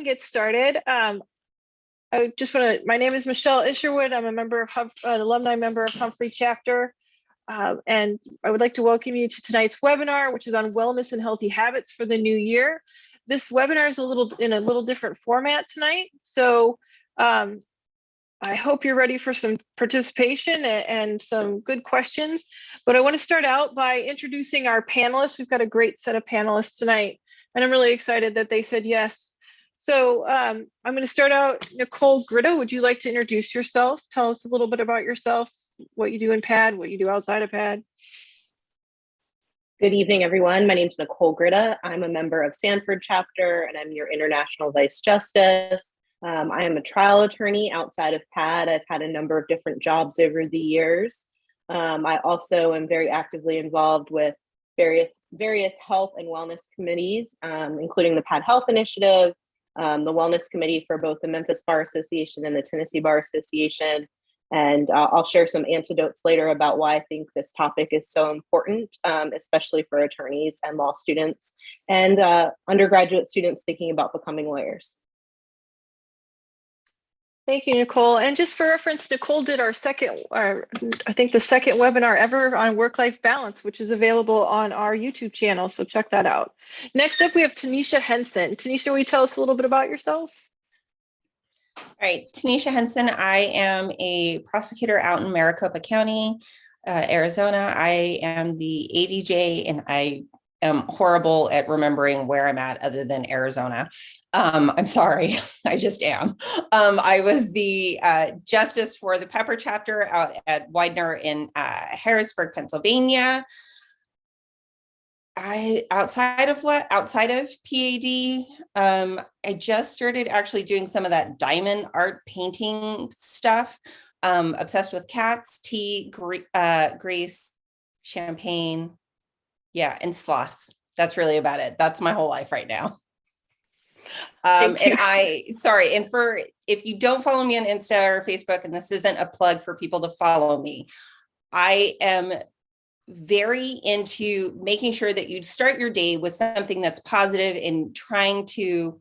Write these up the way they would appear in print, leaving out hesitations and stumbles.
get started, my name is Michelle Isherwood. I'm a member of an alumni member of Humphrey Chapter. And I would like to welcome you to tonight's webinar, which is on wellness and healthy habits for the new year. This webinar is in a little different format tonight. So I hope you're ready for some participation and some good questions. But I want to start out by introducing our panelists. We've got a great set of panelists tonight, and I'm really excited that they said yes. So I'm going to start out. Nicole Grida, would you like to introduce yourself? Tell us a little bit about yourself, what you do in P.A.D, what you do outside of P.A.D. Good evening, everyone. My name is Nicole Grida. I'm a member of Sanford Chapter, and I'm your International Vice Justice. I am a trial attorney outside of P.A.D. I've had a number of different jobs over the years. I also am very actively involved with various health and wellness committees, including the P.A.D Health Initiative, the Wellness Committee for both the Memphis Bar Association and the Tennessee Bar Association. And I'll share some anecdotes later about why I think this topic is so important, especially for attorneys and law students and undergraduate students thinking about becoming lawyers. Thank you, Nicole. And just for reference, Nicole did I think the second webinar ever on work-life balance, which is available on our YouTube channel. So check that out. Next up, we have Tanisha Henson. Tanisha, will you tell us a little bit about yourself? All right, Tanisha Henson. I am a prosecutor out in Maricopa County, Arizona. I am the ADJ, and I am horrible at remembering where I'm at other than Arizona. I'm sorry, I just am. I was the justice for the Pepper chapter out at Widener in Harrisburg, Pennsylvania. Outside of P.A.D, I just started actually doing some of that diamond art painting stuff. Obsessed with cats, tea, grease, champagne, and sloths. That's really about it. That's my whole life right now. If you don't follow me on Insta or Facebook, and this isn't a plug for people to follow me, I am very into making sure that you start your day with something that's positive and trying to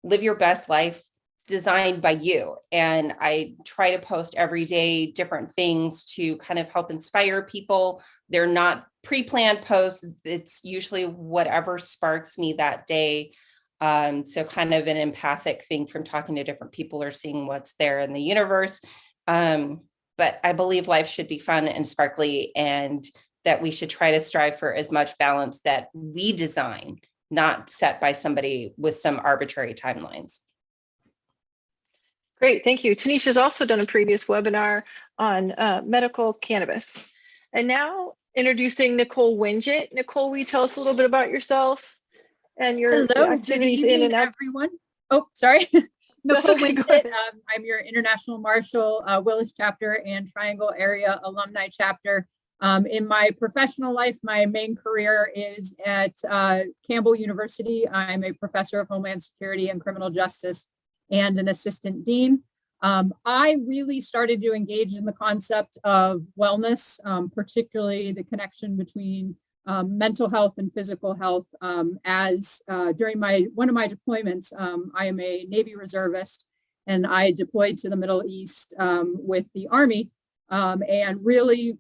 live your best life designed by you. And I try to post every day different things to kind of help inspire people. They're not pre-planned posts. It's usually whatever sparks me that day. So kind of an empathic thing from talking to different people or seeing what's there in the universe. But I believe life should be fun and sparkly, and that we should try to strive for as much balance that we design, not set by somebody with some arbitrary timelines. Great, thank you. Tanisha's also done a previous webinar on medical cannabis. And now introducing Nicole Winget. Nicole, will you tell us a little bit about yourself and your activities in and out? Everyone. Oh, sorry. Nicole Winget. I'm your International Marshal, Willis Chapter and Triangle Area Alumni Chapter. In my professional life, my main career is at Campbell University. I'm a professor of Homeland Security and Criminal Justice and an assistant dean. I really started to engage in the concept of wellness, particularly the connection between mental health and physical health. As during one of my deployments, I am a Navy reservist, and I deployed to the Middle East with the Army, and really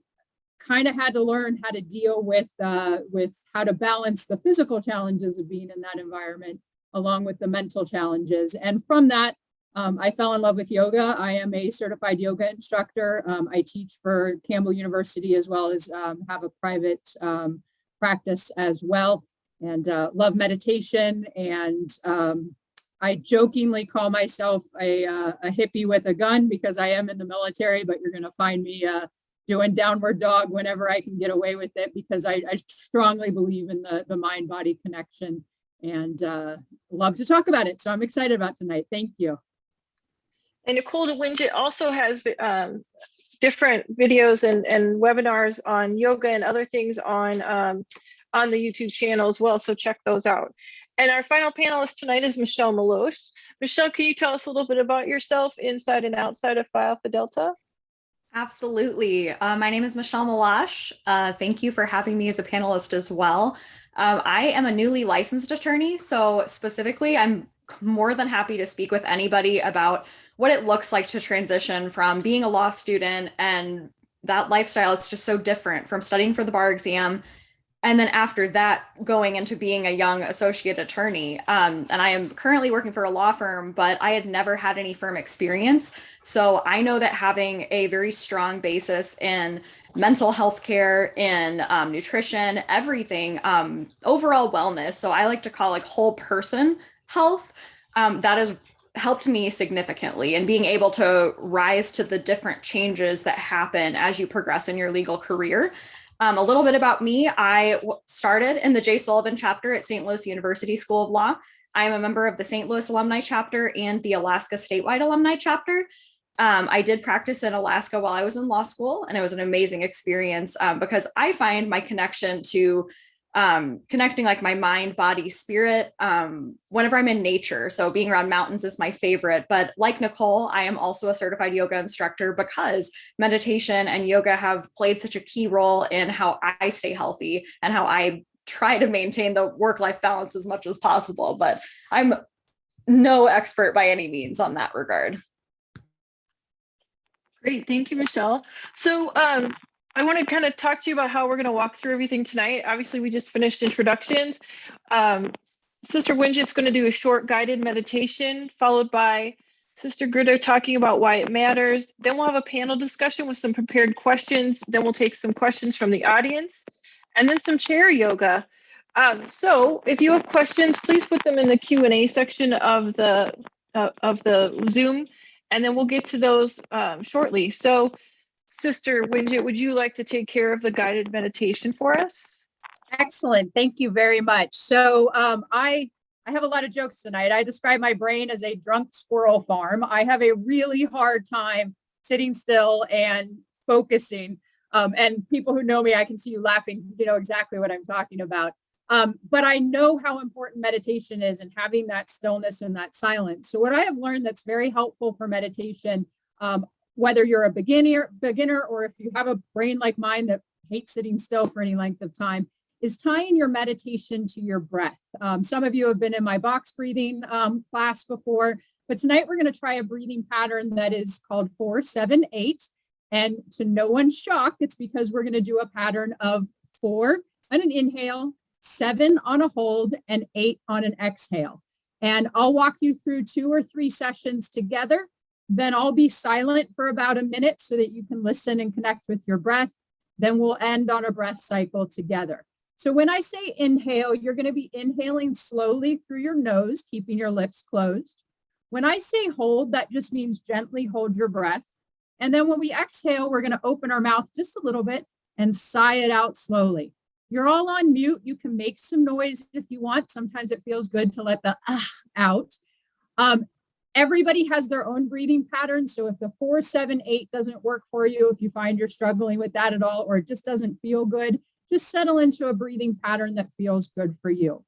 kind of had to learn how to deal with how to balance the physical challenges of being in that environment along with the mental challenges. And from that, I fell in love with yoga. I am a certified yoga instructor. I teach for Campbell University as well as have a private practice as well, and love meditation. And I jokingly call myself a hippie with a gun because I am in the military, but you're going to find me doing downward dog whenever I can get away with it, because I strongly believe in the mind-body connection, and love to talk about it. So I'm excited about tonight. Thank you. And Nicole Winget also has different videos and webinars on yoga and other things on the YouTube channel as well. So check those out. And our final panelist tonight is Michelle Meloche. Michelle, can you tell us a little bit about yourself inside and outside of Phi Alpha Delta? Absolutely. My name is Michelle Meloche. Thank you for having me as a panelist as well. I am a newly licensed attorney. So specifically, I'm more than happy to speak with anybody about what it looks like to transition from being a law student, and that lifestyle. It's just so different from studying for the bar exam. And then after that, going into being a young associate attorney. And I am currently working for a law firm, but I had never had any firm experience. So I know that having a very strong basis in mental health care, in nutrition, everything, overall wellness. So I like to call like whole person health. That has helped me significantly in being able to rise to the different changes that happen as you progress in your legal career. A little bit about me. I started in the J. Sullivan Chapter at St. Louis University School of Law. I am a member of the St. Louis Alumni Chapter and the Alaska Statewide Alumni Chapter. I did practice in Alaska while I was in law school, and it was an amazing experience because I find my connection to connecting like my mind, body, spirit whenever I'm in nature. So being around mountains is my favorite. But like Nicole, I am also a certified yoga instructor because meditation and yoga have played such a key role in how I stay healthy and how I try to maintain the work-life balance as much as possible. But I'm no expert by any means on that regard. Great, thank you, Michelle. So I want to kind of talk to you about how we're going to walk through everything tonight. Obviously, we just finished introductions. Sister Winget's going to do a short guided meditation, followed by Sister Grida talking about why it matters. Then we'll have a panel discussion with some prepared questions. Then we'll take some questions from the audience, and then some chair yoga. So if you have questions, please put them in the Q&A section of the Zoom, and then we'll get to those shortly. So Sister Winget, would you like to take care of the guided meditation for us? Excellent. Thank you very much. So I have a lot of jokes tonight. I describe my brain as a drunk squirrel farm. I have a really hard time sitting still and focusing. And people who know me, I can see you laughing. You know exactly what I'm talking about. But I know how important meditation is and having that stillness and that silence. So what I have learned that's very helpful for meditation, whether you're a beginner, or if you have a brain like mine that hates sitting still for any length of time, is tying your meditation to your breath. Some of you have been in my box breathing class before, but tonight we're going to try a breathing pattern that is called 4-7-8. And to no one's shock, it's because we're going to do a pattern of 4 on an inhale, 7 on a hold, and 8 on an exhale. And I'll walk you through 2 or 3 sessions together. Then I'll be silent for about a minute so that you can listen and connect with your breath. Then we'll end on a breath cycle together. So when I say inhale, you're going to be inhaling slowly through your nose, keeping your lips closed. When I say hold, that just means gently hold your breath. And then when we exhale, we're going to open our mouth just a little bit and sigh it out slowly. You're all on mute. You can make some noise if you want. Sometimes it feels good to let the out. Everybody has their own breathing pattern. So if the 4-7-8 doesn't work for you, if you find you're struggling with that at all, or it just doesn't feel good, just settle into a breathing pattern that feels good for you.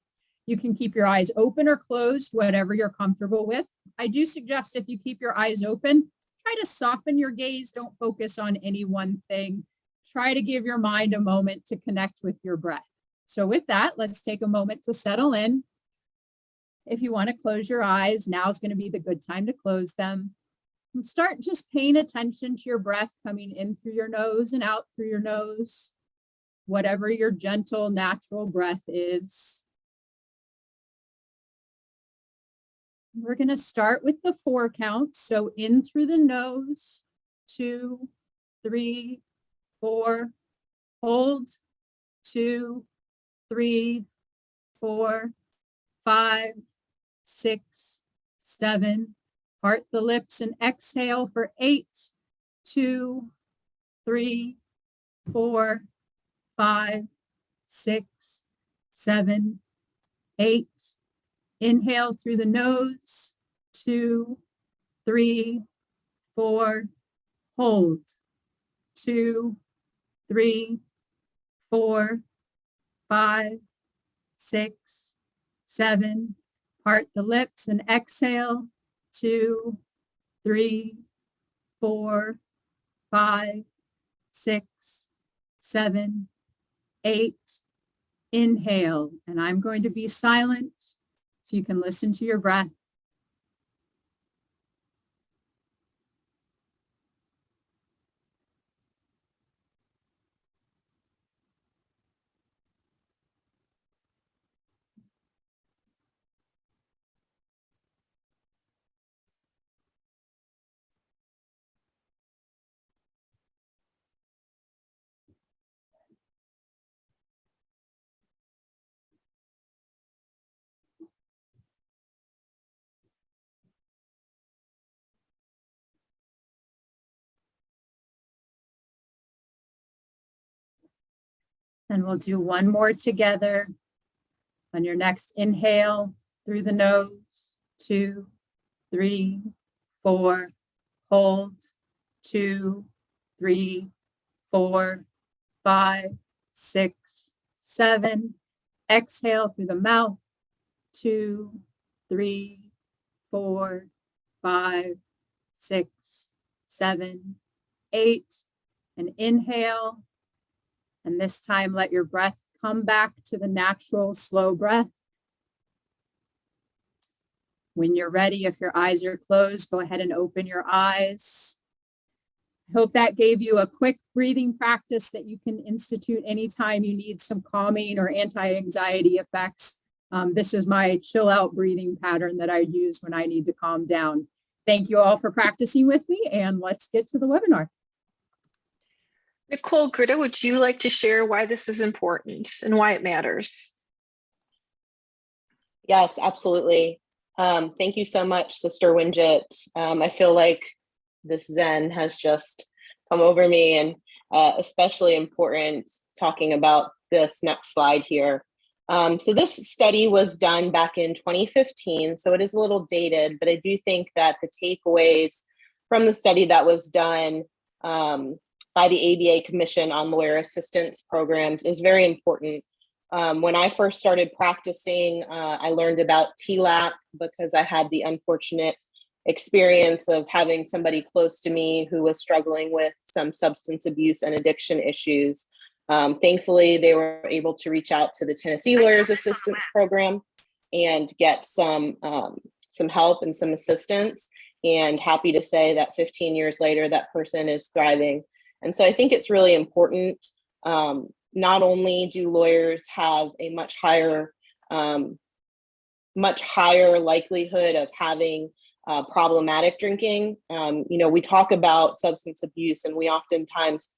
You can keep your eyes open or closed, whatever you're comfortable with. I do suggest if you keep your eyes open, try to soften your gaze. Don't focus on any one thing. Try to give your mind a moment to connect with your breath. So with that, let's take a moment to settle in. If you want to close your eyes, now is going to be the good time to close them. And start just paying attention to your breath coming in through your nose and out through your nose, whatever your gentle, natural breath is. We're going to start with the 4 count. So in through the nose, 2, 3, 4, hold, 2, 3, 4, 5, 6, 7, part the lips and exhale for 8, 2, 3, 4, 5, 6, 7, 8. Inhale through the nose, 2, 3, 4, hold, 2, 3, 4, 5, 6, 7, part the lips and exhale, 2, 3, 4, 5, 6, 7, 8. Inhale, and I'm going to be silent so you can listen to your breath. And we'll do one more together. On your next inhale through the nose, 2, 3, 4, hold, 2, 3, 4, 5, 6, 7. Exhale through the mouth, 2, 3, 4, 5, 6, 7, 8. And inhale. And this time, let your breath come back to the natural slow breath. When you're ready, if your eyes are closed, go ahead and open your eyes. I hope that gave you a quick breathing practice that you can institute anytime you need some calming or anti-anxiety effects. This is my chill out breathing pattern that I use when I need to calm down. Thank you all for practicing with me, and let's get to the webinar. Nicole Grida, would you like to share why this is important and why it matters? Yes, absolutely. Thank you so much, Sister Winget. I feel like this Zen has just come over me, and especially important talking about this next slide here. So this study was done back in 2015, so it is a little dated, but I do think that the takeaways from the study that was done by the ABA Commission on Lawyer Assistance Programs is very important. When I first started practicing, I learned about TLAP because I had the unfortunate experience of having somebody close to me who was struggling with some substance abuse and addiction issues. Thankfully, they were able to reach out to the Tennessee Lawyers Assistance Program and get some help and some assistance. And happy to say that 15 years later, that person is thriving. And so I think it's really important. Not only do lawyers have a much higher likelihood of having problematic drinking. We talk about substance abuse, and we oftentimes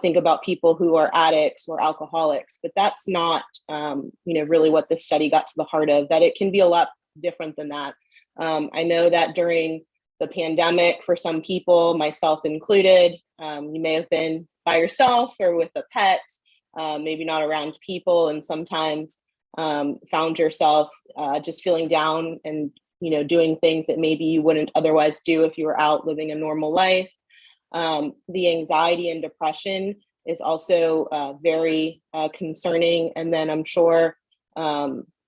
think about people who are addicts or alcoholics, but that's not, really what this study got to the heart of, that it can be a lot different than that. I know that during the pandemic, for some people, myself included, you may have been by yourself or with a pet, maybe not around people, and sometimes found yourself just feeling down and doing things that maybe you wouldn't otherwise do if you were out living a normal life. The anxiety and depression is also very concerning. And then I'm sure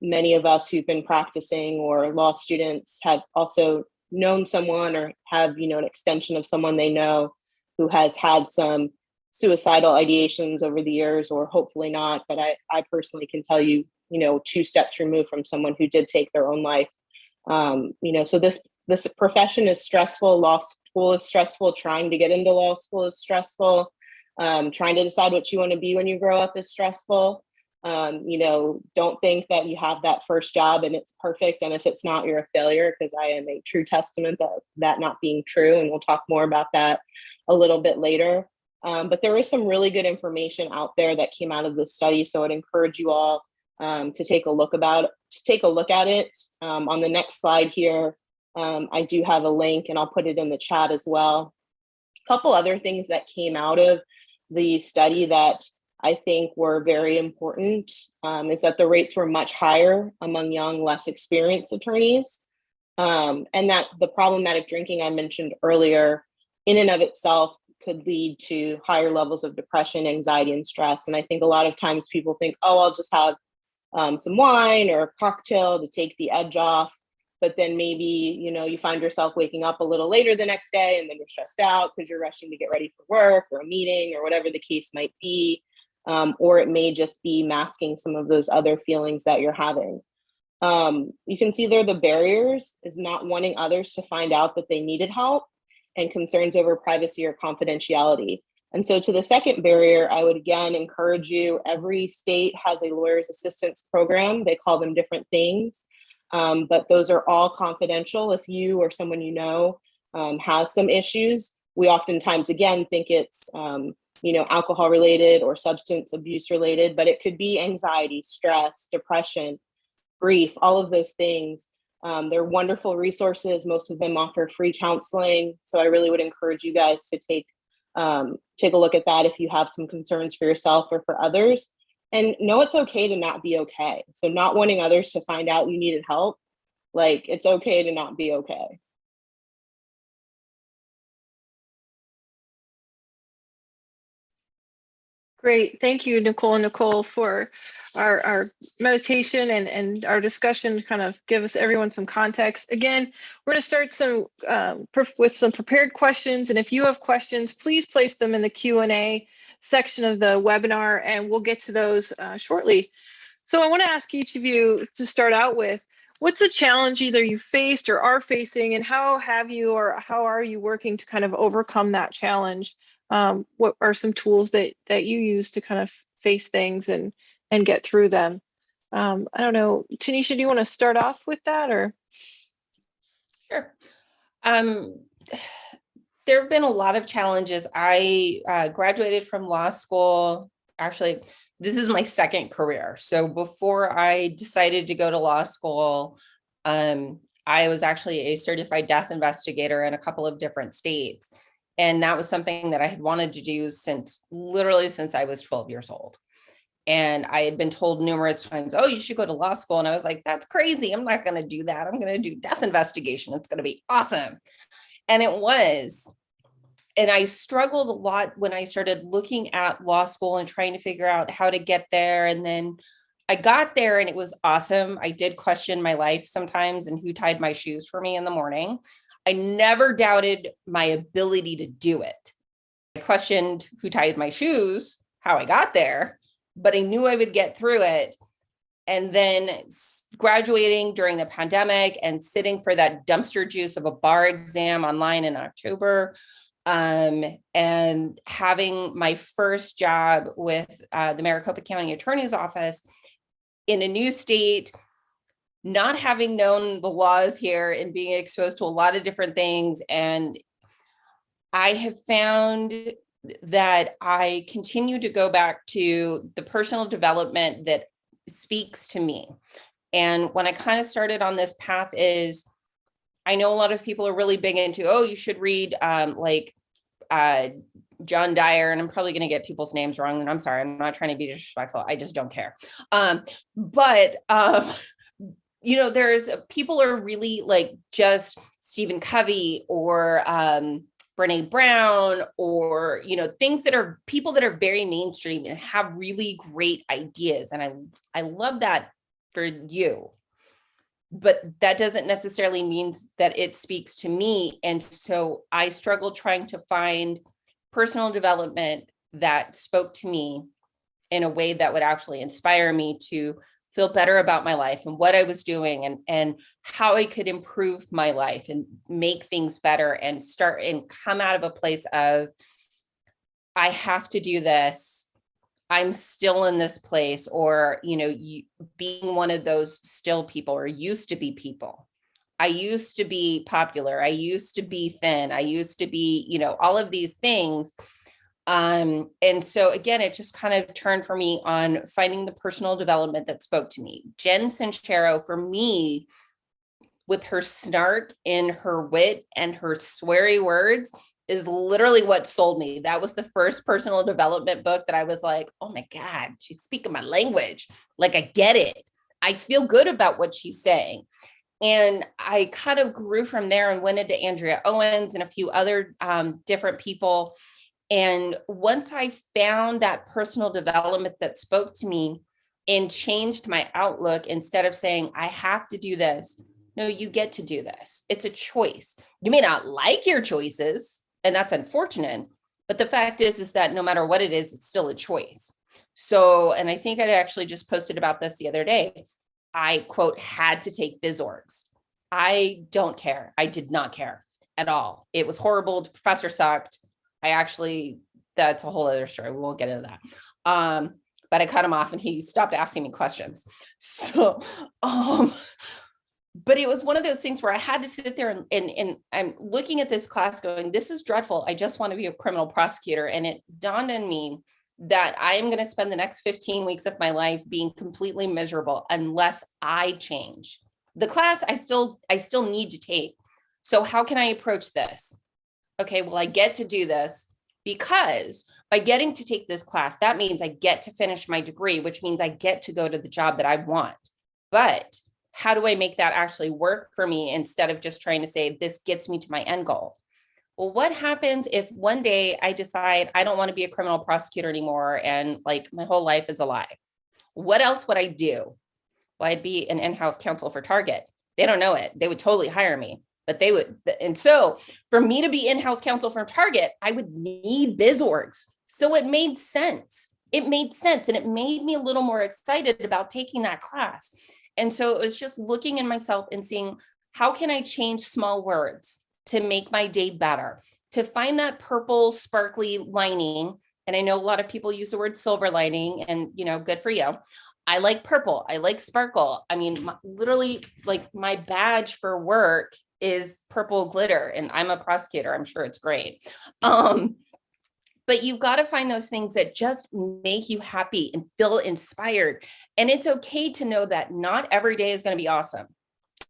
many of us who've been practicing or law students have also known someone or have, an extension of someone they know who has had some suicidal ideations over the years, or hopefully not. But I personally can tell you, 2 steps removed from someone who did take their own life. So this profession is stressful. Law school is stressful. Trying to get into law school is stressful. Trying to decide what you want to be when you grow up is stressful. Don't think that you have that first job and it's perfect. And if it's not, you're a failure, because I am a true testament of that not being true. And we'll talk more about that a little bit later. But there is some really good information out there that came out of this study. So I'd encourage you all to take a look at it. On the next slide here, I do have a link, and I'll put it in the chat as well. A couple other things that came out of the study that I think were very important is that the rates were much higher among young, less experienced attorneys, and that the problematic drinking I mentioned earlier in and of itself could lead to higher levels of depression, anxiety, and stress. And I think a lot of times people think, oh, I'll just have some wine or a cocktail to take the edge off. But then maybe, you find yourself waking up a little later the next day, and then you're stressed out because you're rushing to get ready for work or a meeting or whatever the case might be. Or it may just be masking some of those other feelings that you're having. You can see there the barriers is not wanting others to find out that they needed help, and concerns over privacy or confidentiality. And so to the second barrier, I would again encourage you, every state has a lawyer's assistance program. They call them different things, but those are all confidential. If you or someone has some issues, we oftentimes, again, think it's alcohol related or substance abuse related, but it could be anxiety, stress, depression, grief, all of those things. They're wonderful resources. Most of them offer free counseling. So I really would encourage you guys to take a look at that if you have some concerns for yourself or for others. And know it's okay to not be okay. So not wanting others to find out you needed help, like it's okay to not be okay. Great. Thank you, Nicole and Nicole, for our meditation and our discussion to kind of give us everyone some context. Again, we're going to start some with some prepared questions. And if you have questions, please place them in the Q&A section of the webinar, and we'll get to those shortly. So I want to ask each of you to start out with, what's a challenge either you faced or are facing, and how have you or how are you working to kind of overcome that challenge? What are some tools that you use to kind of face things and get through them? I don't know, Tanisha, do you want to start off with that, or? Sure. There have been a lot of challenges. I graduated from law school. Actually, this is my second career. So before I decided to go to law school, I was actually a certified death investigator in a couple of different states. And that was something that I had wanted to do literally since I was 12 years old. And I had been told numerous times, oh, you should go to law school. And I was like, that's crazy. I'm not going to do that. I'm going to do death investigation. It's going to be awesome. And it was. And I struggled a lot when I started looking at law school and trying to figure out how to get there. And then I got there and it was awesome. I did question my life sometimes and who tied my shoes for me in the morning. I never doubted my ability to do it. I questioned who tied my shoes, how I got there, but I knew I would get through it. And then graduating during the pandemic and sitting for that dumpster juice of a bar exam online in October, and having my first job with the Maricopa County Attorney's Office in a new state, not having known the laws here and being exposed to a lot of different things. And I have found that I continue to go back to the personal development that speaks to me. And when I kind of started on this path is, I know a lot of people are really big into, oh, you should read John Dyer, and I'm probably going to get people's names wrong. And I'm sorry, I'm not trying to be disrespectful. I just don't care. There's people are really like just Stephen Covey or Brene Brown, or, things that are people that are very mainstream and have really great ideas. And I love that for you. But that doesn't necessarily mean that it speaks to me. And so I struggled trying to find personal development that spoke to me in a way that would actually inspire me to feel better about my life and what I was doing and how I could improve my life and make things better and start and come out of a place of, I have to do this. I'm still in this place, or, being one of those still people or used to be people. I used to be popular. I used to be thin. I used to be, all of these things. And so again, it just kind of turned for me on finding the personal development that spoke to me. Jen Sincero, for me, with her snark and her wit and her sweary words, is literally what sold me. That was the first personal development book that I was like, oh my God, she's speaking my language. Like, I get it. I feel good about what she's saying. And I kind of grew from there and went into Andrea Owens and a few other different people. And once I found that personal development that spoke to me and changed my outlook, instead of saying, I have to do this. No, you get to do this. It's a choice. You may not like your choices, and that's unfortunate. But the fact is that no matter what it is, it's still a choice. So, and I think I actually just posted about this the other day. I, quote, had to take biz orgs. I don't care. I did not care at all. It was horrible. The professor sucked. That's a whole other story. We won't get into that. But I cut him off and he stopped asking me questions. So, but it was one of those things where I had to sit there and I'm looking at this class going, this is dreadful. I just want to be a criminal prosecutor. And it dawned on me that I am going to spend the next 15 weeks of my life being completely miserable unless I change. The class I still need to take. So how can I approach this? Okay, well, I get to do this. because by getting to take this class, that means I get to finish my degree, which means I get to go to the job that I want. But how do I make that actually work for me instead of just trying to say this gets me to my end goal? Well, what happens if one day I decide I don't want to be a criminal prosecutor anymore and like my whole life is a lie? What else would I do? Well, I'd be an in-house counsel for Target. They don't know it. They would totally hire me, but they would. And so for me to be in-house counsel for Target, I would need biz orgs. So it made sense. It made sense. And it made me a little more excited about taking that class. And so it was just looking in myself and seeing, how can I change small words to make my day better, to find that purple sparkly lining. And I know a lot of people use the word silver lining, and, you know, good for you. I like purple. I like sparkle. I mean, literally, like, my badge for work is purple glitter, and I'm a prosecutor. I'm sure it's great. But you've got to find those things that just make you happy and feel inspired. And it's okay to know that not every day is going to be awesome.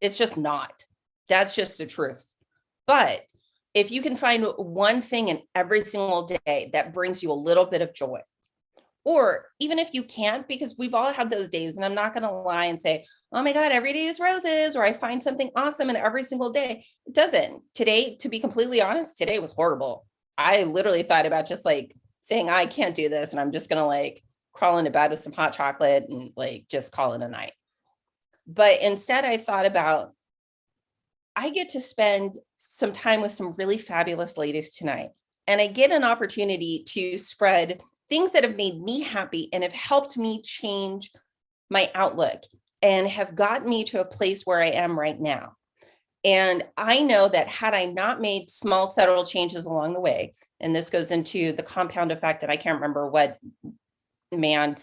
It's just not. That's just the truth. But if you can find one thing in every single day that brings you a little bit of joy, or even if you can't, because we've all had those days, and I'm not going to lie and say, oh my God, every day is roses, or I find something awesome in every single day. It doesn't. Today, to be completely honest, today was horrible. I literally thought about just like saying, I can't do this, and I'm just going to like crawl into bed with some hot chocolate and like just call it a night. But instead, I thought about, I get to spend some time with some really fabulous ladies tonight, and I get an opportunity to spread things that have made me happy and have helped me change my outlook and have gotten me to a place where I am right now. And I know that had I not made small, subtle changes along the way, and this goes into the compound effect, and I can't remember what man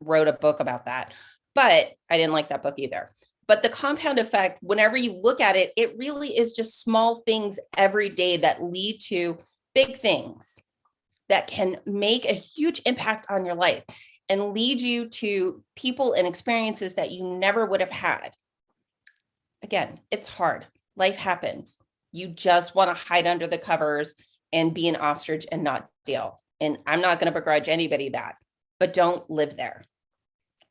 wrote a book about that, but I didn't like that book either. But the compound effect, whenever you look at it, it really is just small things every day that lead to big things that can make a huge impact on your life and lead you to people and experiences that you never would have had. Again, it's hard. Life happens. You just want to hide under the covers and be an ostrich and not deal. And I'm not going to begrudge anybody that, but don't live there.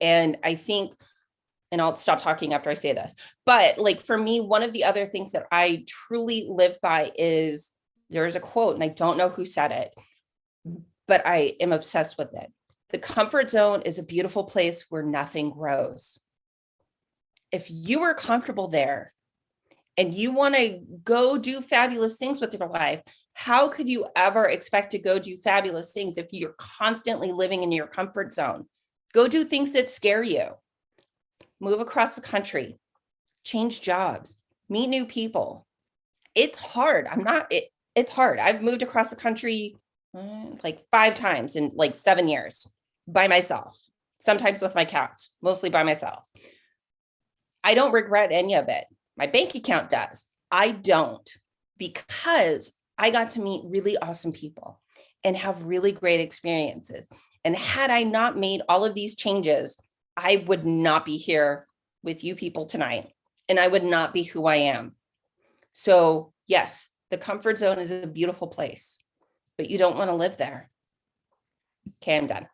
And I think, and I'll stop talking after I say this, but like for me, one of the other things that I truly live by is, there's a quote, and I don't know who said it, but I am obsessed with it. The comfort zone is a beautiful place where nothing grows. If you are comfortable there and you want to go do fabulous things with your life, how could you ever expect to go do fabulous things if you're constantly living in your comfort zone? Go do things that scare you. Move across the country, change jobs, meet new people. It's hard. It's hard. I've moved across the country like 5 times in like 7 years by myself, sometimes with my cats, mostly by myself. I don't regret any of it. My bank account does. I don't, because I got to meet really awesome people and have really great experiences. And had I not made all of these changes, I would not be here with you people tonight, and I would not be who I am. So yes, the comfort zone is a beautiful place, but you don't want to live there. Okay, I'm done.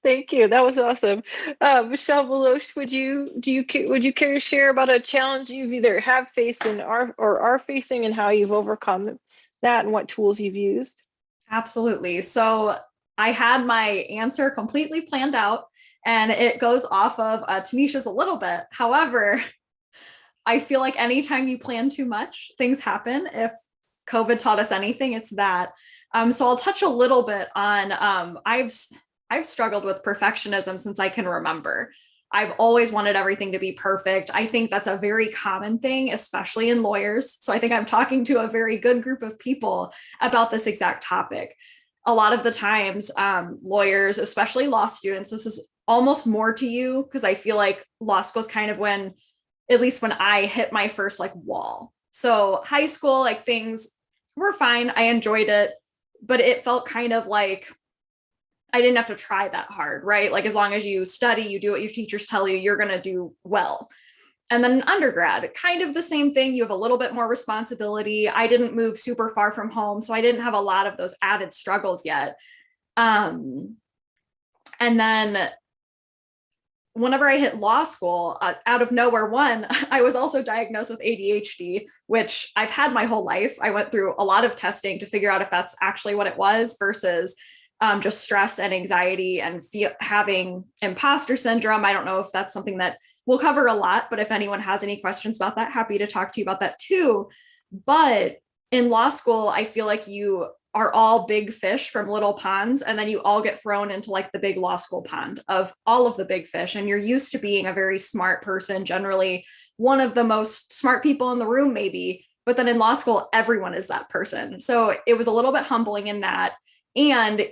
Thank you. That was awesome. Michelle Meloche, would you care to share about a challenge you've either have faced and are facing, and how you've overcome that and what tools you've used? Absolutely. So I had my answer completely planned out, and it goes off of Tanisha's a little bit. However, I feel like anytime you plan too much, things happen. If COVID taught us anything, it's that. So I'll touch a little bit on, I've struggled with perfectionism since I can remember. I've always wanted everything to be perfect. I think that's a very common thing, especially in lawyers. So I think I'm talking to a very good group of people about this exact topic. A lot of the times, lawyers, especially law students, this is almost more to you, because I feel like law school is kind of when, at least when I hit my first like wall. So high school, like things were fine. I enjoyed it, but it felt kind of like I didn't have to try that hard, right? Like as long as you study, you do what your teachers tell you, you're going to do well. And then in undergrad, kind of the same thing. You have a little bit more responsibility. I didn't move super far from home, so I didn't have a lot of those added struggles yet. And then whenever I hit law school, out of nowhere, one, I was also diagnosed with ADHD, which I've had my whole life. I went through a lot of testing to figure out if that's actually what it was versus just stress and anxiety and having imposter syndrome. I don't know if that's something that we'll cover a lot, but if anyone has any questions about that, happy to talk to you about that too. But in law school, I feel like you are all big fish from little ponds, and then you all get thrown into like the big law school pond of all of the big fish. And you're used to being a very smart person, generally one of the most smart people in the room, maybe, but then in law school, everyone is that person. So it was a little bit humbling in that. And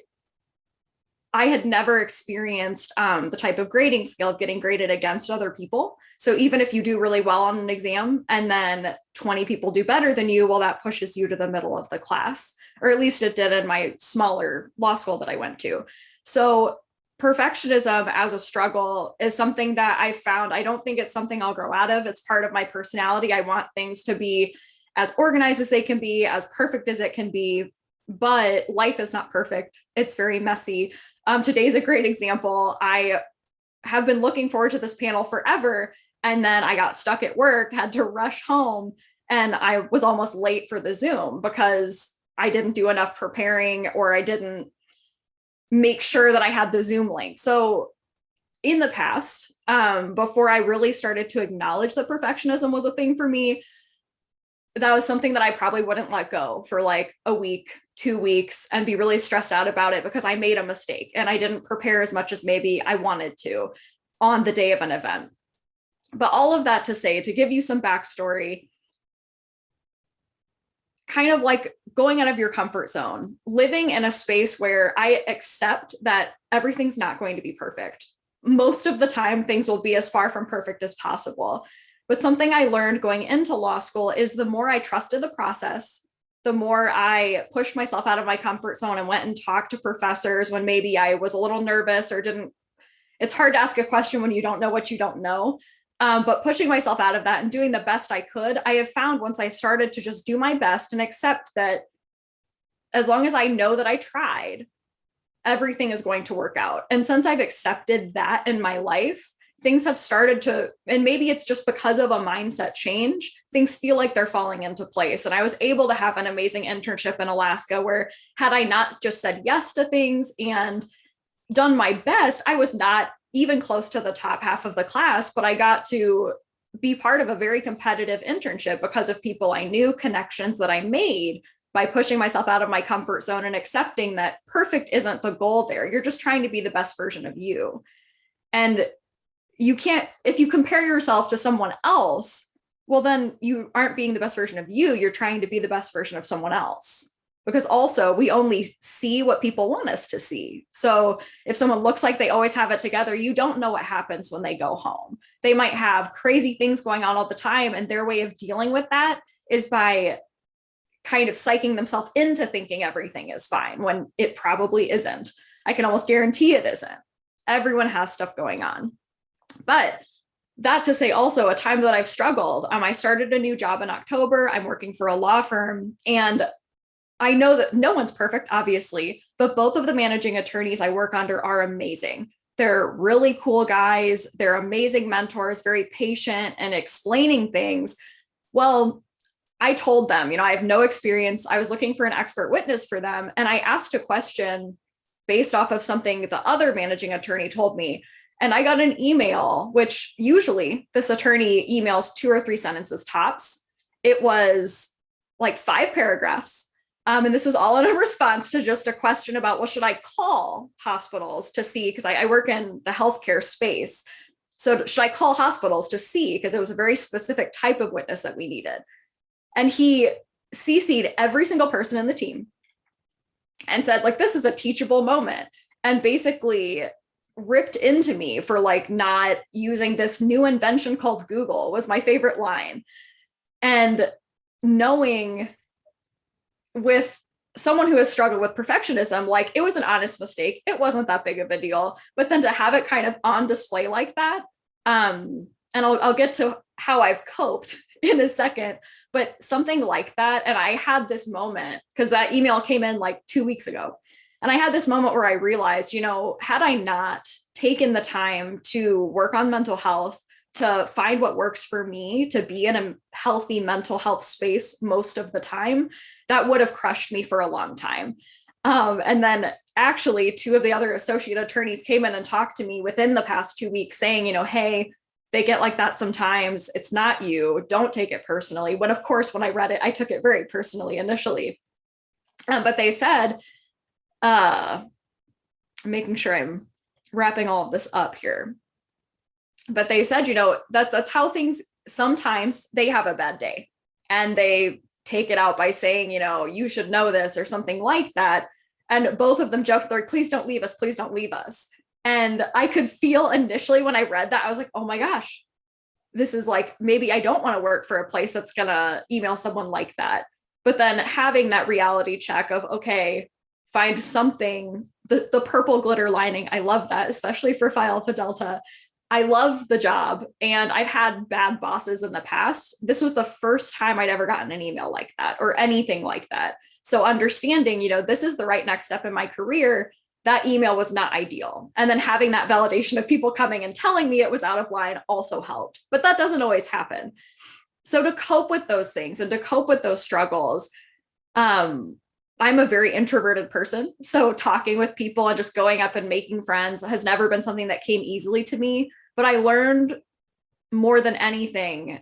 I had never experienced the type of grading scale of getting graded against other people. So even if you do really well on an exam and then 20 people do better than you, well, that pushes you to the middle of the class, or at least it did in my smaller law school that I went to. So perfectionism as a struggle is something that I found. I don't think it's something I'll grow out of. It's part of my personality. I want things to be as organized as they can be, as perfect as it can be, but life is not perfect. It's very messy. Today's a great example. I have been looking forward to this panel forever, and then I got stuck at work, had to rush home, and I was almost late for the Zoom because I didn't do enough preparing, or I didn't make sure that I had the Zoom link. So in the past, before I really started to acknowledge that perfectionism was a thing for me, that was something that I probably wouldn't let go for like a week, 2 weeks, and be really stressed out about it because I made a mistake and I didn't prepare as much as maybe I wanted to on the day of an event. But all of that to say, to give you some backstory, kind of like going out of your comfort zone, living in a space where I accept that everything's not going to be perfect. Most of the time, things will be as far from perfect as possible. But something I learned going into law school is the more I trusted the process, the more I pushed myself out of my comfort zone and went and talked to professors when maybe I was a little nervous or didn't. It's hard to ask a question when you don't know what you don't know. But pushing myself out of that and doing the best I could, I have found once I started to just do my best and accept that as long as I know that I tried, everything is going to work out. And since I've accepted that in my life, things have started to, and maybe it's just because of a mindset change, things feel like they're falling into place. And I was able to have an amazing internship in Alaska where had I not just said yes to things and done my best, I was not even close to the top half of the class, but I got to be part of a very competitive internship because of people I knew, connections that I made by pushing myself out of my comfort zone and accepting that perfect isn't the goal there. You're just trying to be the best version of you. And you can't, if you compare yourself to someone else, well, then you aren't being the best version of you. You're trying to be the best version of someone else. Because also we only see what people want us to see. So if someone looks like they always have it together, you don't know what happens when they go home. They might have crazy things going on all the time. And their way of dealing with that is by kind of psyching themselves into thinking everything is fine when it probably isn't. I can almost guarantee it isn't. Everyone has stuff going on. But that to say also a time that I've struggled, I started a new job in October. I'm working for a law firm, and I know that no one's perfect, obviously, but both of the managing attorneys I work under are amazing. They're really cool guys. They're amazing mentors, very patient and explaining things. Well, I told them, I have no experience. I was looking for an expert witness for them. And I asked a question based off of something the other managing attorney told me. And I got an email, which usually this attorney emails 2 or 3 sentences tops. It was like 5 paragraphs. And this was all in a response to just a question about, well, should I call hospitals to see, because I work in the healthcare space. So should I call hospitals to see, because it was a very specific type of witness that we needed. And he CC'd every single person in the team and said, like, this is a teachable moment. And basically ripped into me for like not using this new invention called Google was my favorite line. And knowing with someone who has struggled with perfectionism, like it was an honest mistake. It wasn't that big of a deal, but then to have it kind of on display like that. And I'll get to how I've coped in a second, but something like that. And I had this moment because that email came in like 2 weeks ago. And I had this moment where I realized, had I not taken the time to work on mental health, to find what works for me, to be in a healthy mental health space most of the time, that would have crushed me for a long time. And then actually 2 of the other associate attorneys came in and talked to me within the past 2 weeks saying, hey, they get like that sometimes. It's not you. Don't take it personally. When, of course, when I read it, I took it very personally initially. But they said, making sure I'm wrapping all of this up here. But they said, that's how things, sometimes they have a bad day and they take it out by saying, you should know this or something like that. And both of them joked, they're like, please don't leave us. Please don't leave us. And I could feel initially when I read that, I was like, oh my gosh, this is like, maybe I don't want to work for a place that's going to email someone like that. But then having that reality check of, okay, find something, the purple glitter lining. I love that, especially for Phi Alpha Delta. I love the job and I've had bad bosses in the past. This was the first time I'd ever gotten an email like that or anything like that. So understanding, this is the right next step in my career, that email was not ideal. And then having that validation of people coming and telling me it was out of line also helped, but that doesn't always happen. So to cope with those things and to cope with those struggles, I'm a very introverted person. So talking with people and just going up and making friends has never been something that came easily to me, but I learned more than anything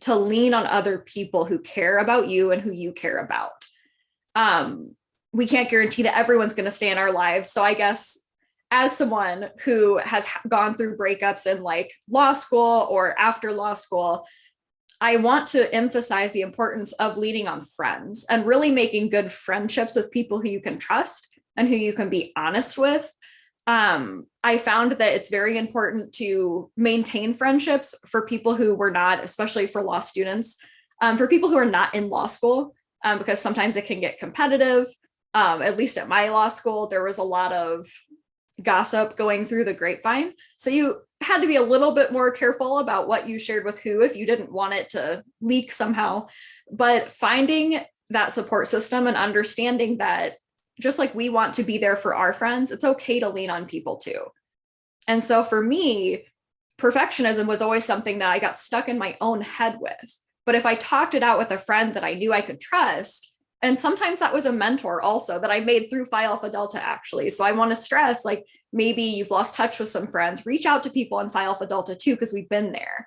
to lean on other people who care about you and who you care about. We can't guarantee that everyone's going to stay in our lives. So I guess as someone who has gone through breakups in like law school or after law school, I want to emphasize the importance of leaning on friends and really making good friendships with people who you can trust and who you can be honest with. I found that it's very important to maintain friendships for people who were not, especially for law students, for people who are not in law school, because sometimes it can get competitive. At least at my law school, there was a lot of gossip going through the grapevine. So you had to be a little bit more careful about what you shared with who if you didn't want it to leak somehow. But finding that support system and understanding that just like we want to be there for our friends, it's okay to lean on people too. And so for me, perfectionism was always something that I got stuck in my own head with. But if I talked it out with a friend that I knew I could trust, and sometimes that was a mentor also that I made through Phi Alpha Delta, actually. So I want to stress, like, maybe you've lost touch with some friends, reach out to people in Phi Alpha Delta too, because we've been there.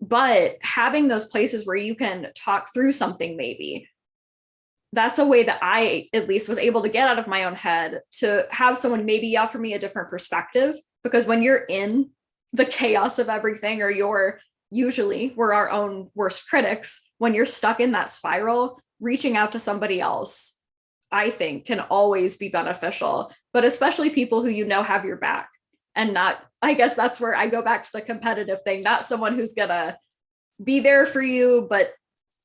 But having those places where you can talk through something, maybe, that's a way that I at least was able to get out of my own head, to have someone maybe offer me a different perspective. Because when you're in the chaos of everything, or we're our own worst critics, when you're stuck in that spiral, reaching out to somebody else, I think, can always be beneficial, but especially people who have your back, and not, I guess that's where I go back to the competitive thing, not someone who's gonna be there for you, but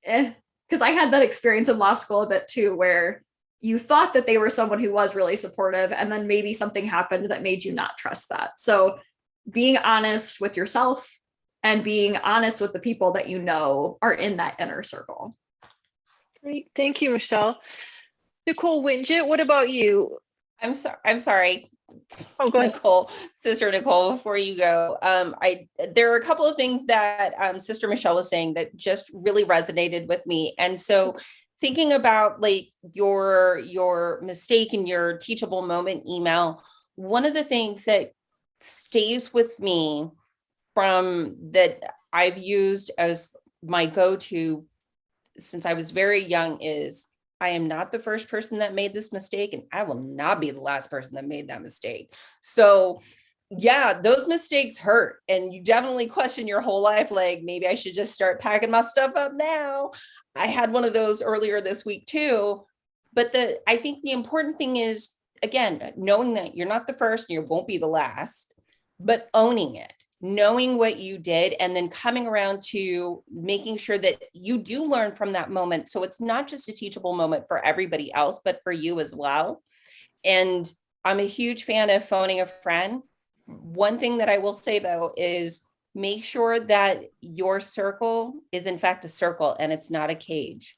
because I had that experience in law school a bit too, where you thought that they were someone who was really supportive, and then maybe something happened that made you not trust that. So being honest with yourself and being honest with the people that are in that inner circle. Great. Thank you, Michelle. Nicole Winget, what about you? I'm sorry. Oh, go ahead. Sister Nicole, before you go, there are a couple of things that Sister Michelle was saying that just really resonated with me. And so thinking about like your mistake in your teachable moment email, one of the things that stays with me from that I've used as my go-to since I was very young is, I am not the first person that made this mistake, and I will not be the last person that made that mistake. So yeah, those mistakes hurt, and you definitely question your whole life. Like, maybe I should just start packing my stuff up now. I had one of those earlier this week too. But I think the important thing is, again, knowing that you're not the first and you won't be the last, but owning it. Knowing what you did, and then coming around to making sure that you do learn from that moment. So it's not just a teachable moment for everybody else, but for you as well. And I'm a huge fan of phoning a friend. One thing that I will say though is make sure that your circle is in fact a circle and it's not a cage.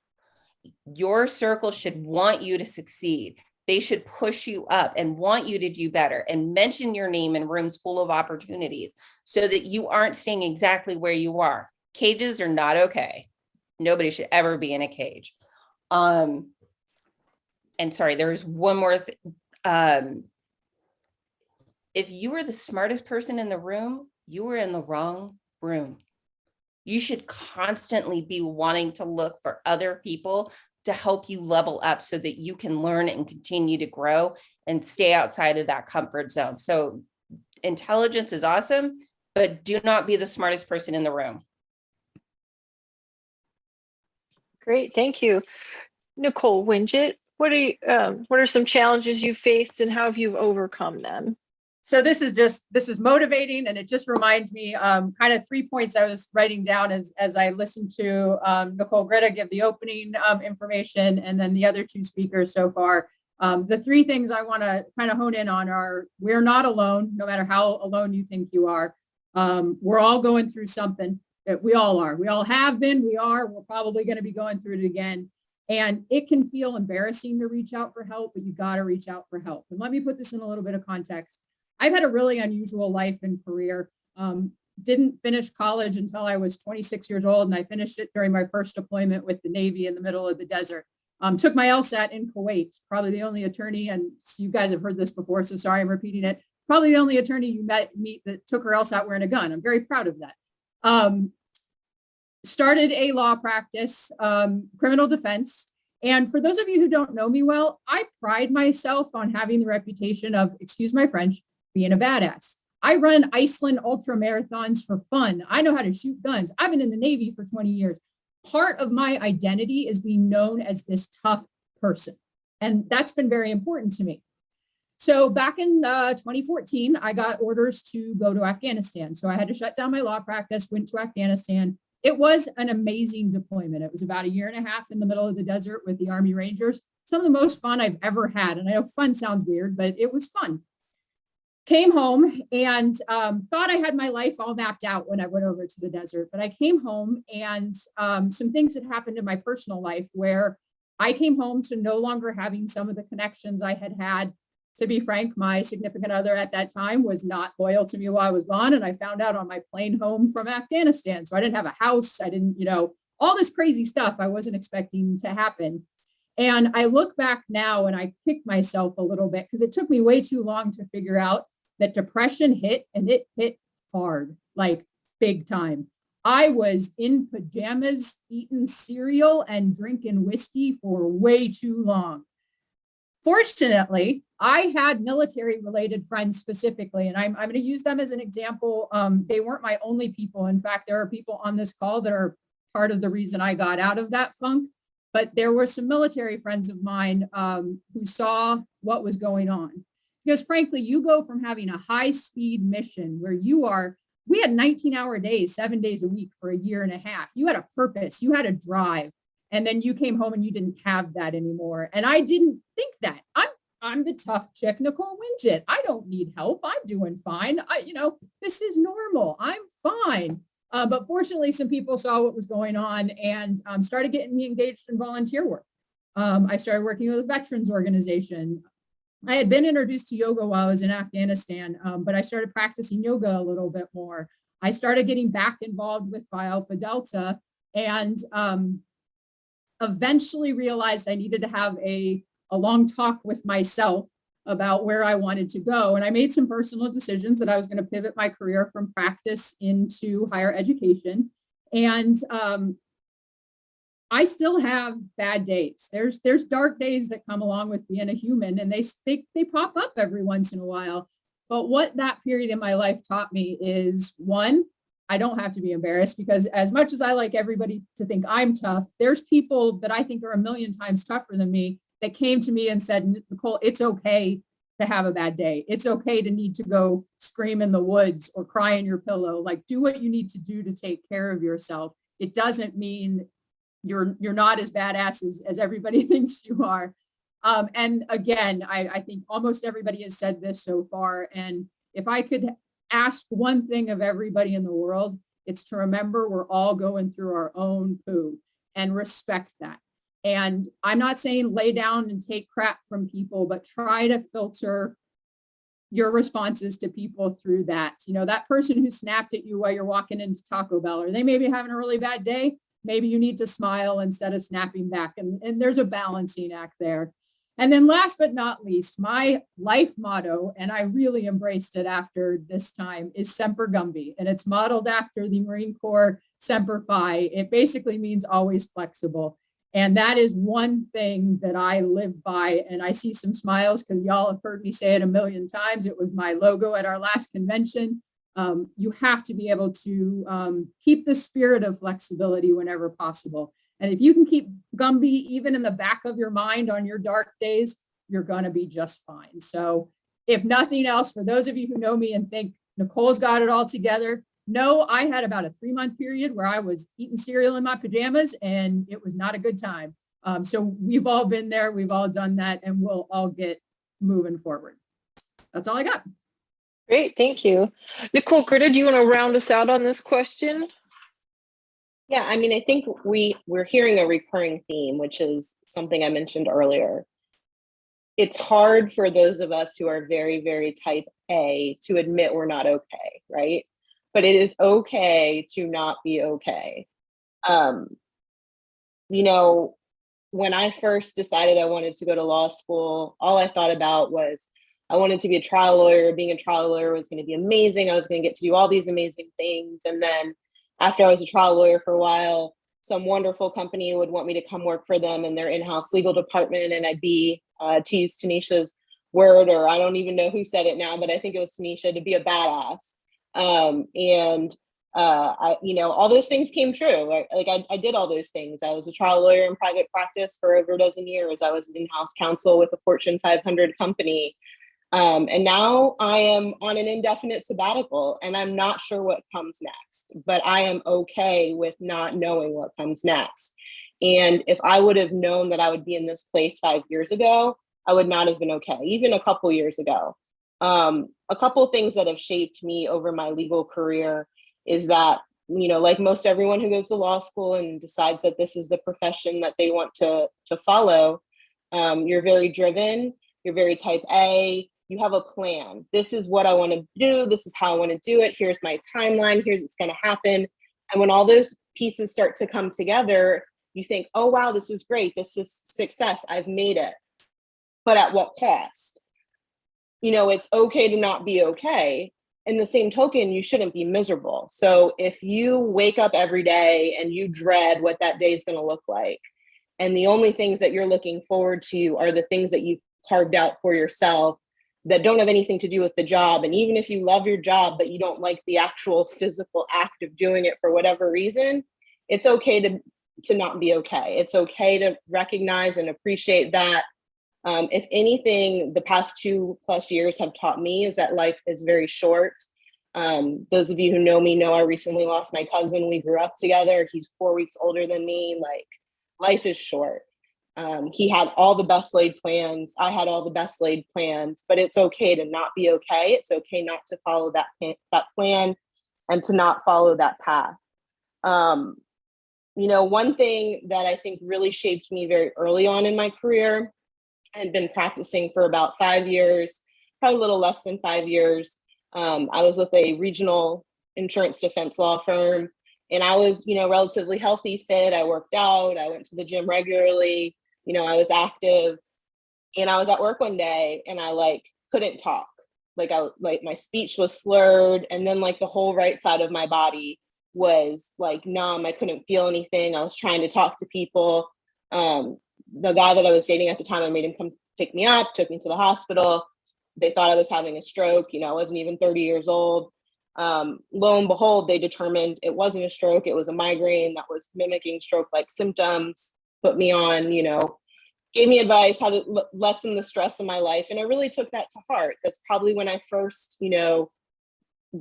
Your circle should want you to succeed. They should push you up and want you to do better and mention your name in rooms full of opportunities so that you aren't staying exactly where you are. Cages are not okay. Nobody should ever be in a cage. And sorry, there's one more. If you were the smartest person in the room, you were in the wrong room. You should constantly be wanting to look for other people to help you level up so that you can learn and continue to grow and stay outside of that comfort zone. So intelligence is awesome, but do not be the smartest person in the room. Great, thank you. Nicole Winget, what are some challenges you faced and how have you overcome them? So this is motivating, and it just reminds me kind of 3 points I was writing down as I listened to Nicole Grida give the opening information, and then the other 2 speakers so far. The 3 things I want to kind of hone in on are: we're not alone, no matter how alone you think you are. We're all going through something. We all are. We all have been. We are. We're probably going to be going through it again. And it can feel embarrassing to reach out for help, but you got to reach out for help. And let me put this in a little bit of context. I've had a really unusual life and career. Didn't finish college until I was 26 years old, and I finished it during my first deployment with the Navy in the middle of the desert. Took my Lsat in Kuwait, probably the only attorney, and you guys have heard this before, so sorry I'm repeating it, probably the only attorney you meet that took her Lsat wearing a gun. I'm very proud of that. Started a law practice, criminal defense. And for those of you who don't know me well, I pride myself on having the reputation of, excuse my French, being a badass. I run Iceland ultra marathons for fun. I know how to shoot guns. I've been in the Navy for 20 years. Part of my identity is being known as this tough person. And that's been very important to me. So back in 2014, I got orders to go to Afghanistan. So I had to shut down my law practice, went to Afghanistan. It was an amazing deployment. It was about 1.5 years in the middle of the desert with the Army Rangers. Some of the most fun I've ever had. And I know fun sounds weird, but it was fun. Came home and thought I had my life all mapped out when I went over to the desert. But I came home and some things had happened in my personal life where I came home to no longer having some of the connections I had had. To be frank, my significant other at that time was not loyal to me while I was gone. And I found out on my plane home from Afghanistan. So I didn't have a house. I didn't, all this crazy stuff I wasn't expecting to happen. And I look back now and I kick myself a little bit because it took me way too long to figure out that depression hit, and it hit hard, like big time. I was in pajamas, eating cereal and drinking whiskey for way too long. Fortunately, I had military related friends specifically, and I'm going to use them as an example. They weren't my only people. In fact, there are people on this call that are part of the reason I got out of that funk. But there were some military friends of mine who saw what was going on. Because frankly, you go from having a high speed mission where we had 19-hour days, 7 days a week for 1.5 years. You had a purpose, you had a drive. And then you came home and you didn't have that anymore. And I didn't think that. I'm the tough chick, Nicole Winget. I don't need help. I'm doing fine. This is normal. I'm fine. But fortunately, some people saw what was going on and started getting me engaged in volunteer work. I started working with a veterans organization. I had been introduced to yoga while I was in Afghanistan, but I started practicing yoga a little bit more. I started getting back involved with Phi Alpha Delta and eventually realized I needed to have a long talk with myself about where I wanted to go. And I made some personal decisions that I was going to pivot my career from practice into higher education. And I still have bad days. There's dark days that come along with being a human, and they pop up every once in a while. But what that period in my life taught me is, one, I don't have to be embarrassed, because as much as I like everybody to think I'm tough, there's people that I think are 1,000,000 times tougher than me that came to me and said, Nicole, it's okay to have a bad day. It's okay to need to go scream in the woods or cry in your pillow. Like, do what you need to do to take care of yourself. It doesn't mean you're not as badass as everybody thinks you are. And again, I think almost everybody has said this so far. And if I could ask one thing of everybody in the world, it's to remember we're all going through our own poo and respect that. And I'm not saying lay down and take crap from people, but try to filter your responses to people through that. You know, that person who snapped at you while you're walking into Taco Bell, or they may be having a really bad day. Maybe you need to smile instead of snapping back. And there's a balancing act there. And then last but not least, my life motto, and I really embraced it after this time, is Semper Gumby. And it's modeled after the Marine Corps Semper Fi. It basically means always flexible. And that is one thing that I live by. And I see some smiles because y'all have heard me say it a million times. It was my logo at our last convention. You have to be able to keep the spirit of flexibility whenever possible. And if you can keep Gumby even in the back of your mind on your dark days, you're going to be just fine. So if nothing else, for those of you who know me and think Nicole's got it all together, no, I had about a 3-month period where I was eating cereal in my pajamas and it was not a good time. So we've all been there, we've all done that, and we'll all get moving forward. That's all I got. Great, thank you. Nicole Grida, do you want to round us out on this question? Yeah, I mean, I think we're hearing a recurring theme, which is something I mentioned earlier. It's hard for those of us who are very, very type A to admit we're not okay, right? But it is okay to not be okay. You know, when I first decided I wanted to go to law school, all I thought about was I wanted to be a trial lawyer. Being a trial lawyer was going to be amazing. I was going to get to do all these amazing things. And then after I was a trial lawyer for a while, some wonderful company would want me to come work for them in their in-house legal department. And I'd be, to use Tanisha's word, or I don't even know who said it now, but I think it was Tanisha, to be a badass. I, you know, all those things came true. I did all those things. I was a trial lawyer in private practice for over a dozen years. I was an in-house counsel with a Fortune 500 company. And now I am on an indefinite sabbatical and I'm not sure what comes next, but I am okay with not knowing what comes next. And if I would have known that I would be in this place 5 years ago, I would not have been okay, even a couple years ago. A couple of things that have shaped me over my legal career is that, you know, like most everyone who goes to law school and decides that this is the profession that they want to follow, you're very driven, you're very type A, you have a plan. This is what I want to do. This is how I want to do it. Here's my timeline. Here's what's going to happen. And when all those pieces start to come together, you think, oh, wow, this is great. This is success. I've made it. But at what cost? You know, it's okay to not be okay. In the same token, you shouldn't be miserable. So if you wake up every day and you dread what that day is going to look like, and the only things that you're looking forward to are the things that you've carved out for yourself that don't have anything to do with the job. And even if you love your job, but you don't like the actual physical act of doing it for whatever reason, it's okay to not be okay. It's okay to recognize and appreciate that. If anything, the past 2+ years have taught me is that life is very short. Those of you who know me know I recently lost my cousin. We grew up together. He's 4 weeks older than me. Like, life is short. He had all the best laid plans. I had all the best laid plans, but it's okay to not be okay. It's okay not to follow that plan and to not follow that path. You know, one thing that I think really shaped me very early on in my career, I had been practicing for about 5 years, probably a little less than 5 years. I was with a regional insurance defense law firm, and I was, you know, relatively healthy, fit. I worked out. I went to the gym regularly. You know, I was active, and I was at work one day and I couldn't talk. My speech was slurred. And then the whole right side of my body was numb. I couldn't feel anything. I was trying to talk to people. The guy that I was dating at the time, I made him come pick me up, took me to the hospital. They thought I was having a stroke. You know, I wasn't even 30 years old. Lo and behold, they determined it wasn't a stroke. It was a migraine that was mimicking stroke-like symptoms, put me on, you know, gave me advice how to lessen the stress in my life. And I really took that to heart. That's probably when I first, you know,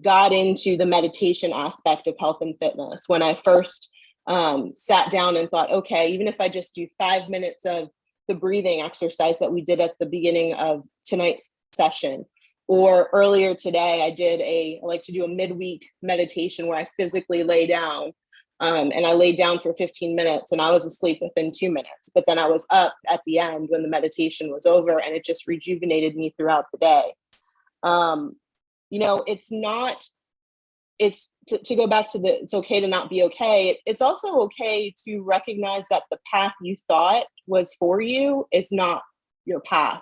got into the meditation aspect of health and fitness. When I first sat down and thought, okay, even if I just do 5 minutes of the breathing exercise that we did at the beginning of tonight's session, Or earlier today, I like to do a midweek meditation where I physically lay down. And I laid down for 15 minutes and I was asleep within 2 minutes. But then I was up at the end when the meditation was over, and it just rejuvenated me throughout the day. It's to go back to it's okay to not be okay. It's also okay to recognize that the path you thought was for you is not your path.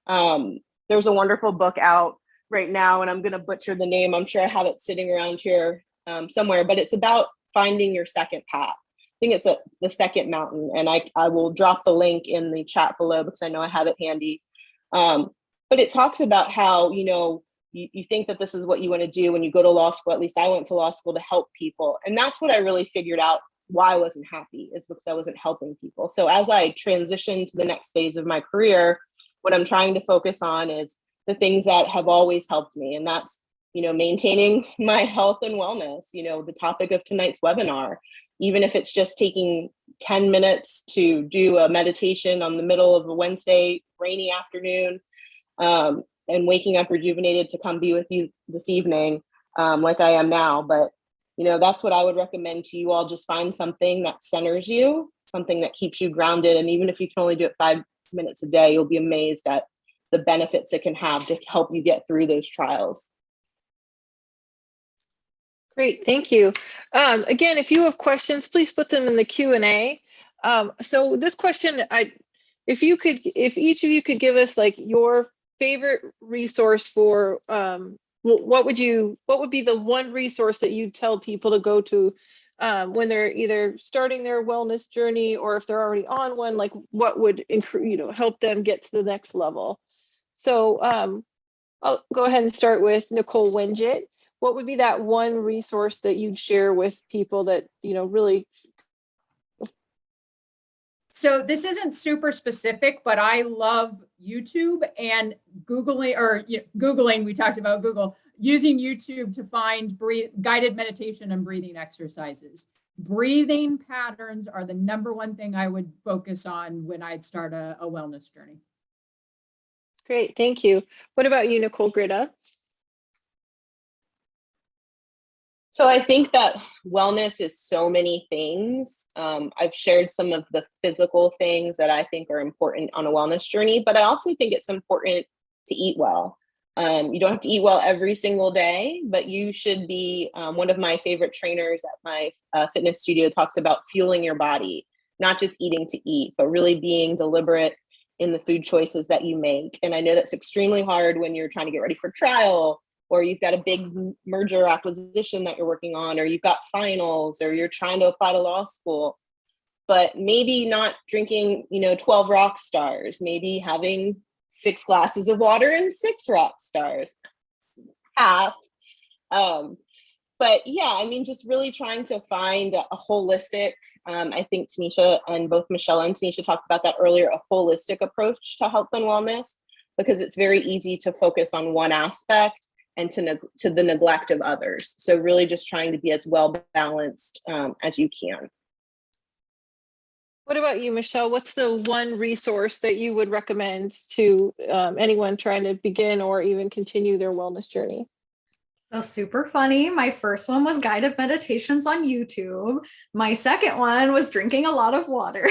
There's a wonderful book out right now, and I'm going to butcher the name. I'm sure I have it sitting around here somewhere, but it's about finding your second path. I think it's the second mountain, and I will drop the link in the chat below because I know I have it handy. But it talks about how, you think that this is what you want to do when you go to law school. At least I went to law school to help people. And that's what I really figured out why I wasn't happy, is because I wasn't helping people. So as I transition to the next phase of my career, what I'm trying to focus on is the things that have always helped me. And that's, maintaining my health and wellness, the topic of tonight's webinar, even if it's just taking 10 minutes to do a meditation on the middle of a Wednesday, rainy afternoon, and waking up rejuvenated to come be with you this evening, like I am now. But, that's what I would recommend to you all. Just find something that centers you, something that keeps you grounded. And even if you can only do it 5 minutes a day, you'll be amazed at the benefits it can have to help you get through those trials. Great, thank you. Again, if you have questions, please put them in the Q&A. So this question, if each of you could give us like your favorite resource for, what would be the one resource that you'd tell people to go to when they're either starting their wellness journey, or if they're already on one, like what would help them get to the next level? So I'll go ahead and start with Nicole Winget. What would be that one resource that you'd share with people that, really? So this isn't super specific, but I love YouTube and Googling, we talked about Google, using YouTube to find guided meditation and breathing exercises. Breathing patterns are the number one thing I would focus on when I'd start a wellness journey. Great, thank you. What about you, Nicole Grida? So I think that wellness is so many things. I've shared some of the physical things that I think are important on a wellness journey, but I also think it's important to eat well. You don't have to eat well every single day, but you should be, one of my favorite trainers at my fitness studio talks about fueling your body, not just eating to eat, but really being deliberate in the food choices that you make. And I know that's extremely hard when you're trying to get ready for trial, or you've got a big merger acquisition that you're working on, or you've got finals, or you're trying to apply to law school. But maybe not drinking, 12 rock stars, maybe having 6 glasses of water and 6 rock stars, half. But yeah, just really trying to find a holistic, I think Tanisha and both Michelle and Tanisha talked about that earlier, a holistic approach to health and wellness, because it's very easy to focus on one aspect and to the neglect of others. So really just trying to be as well balanced as you can. What about you, Michelle? What's the one resource that you would recommend to anyone trying to begin or even continue their wellness journey? So super funny. My first one was guided meditations on YouTube. My second one was drinking a lot of water.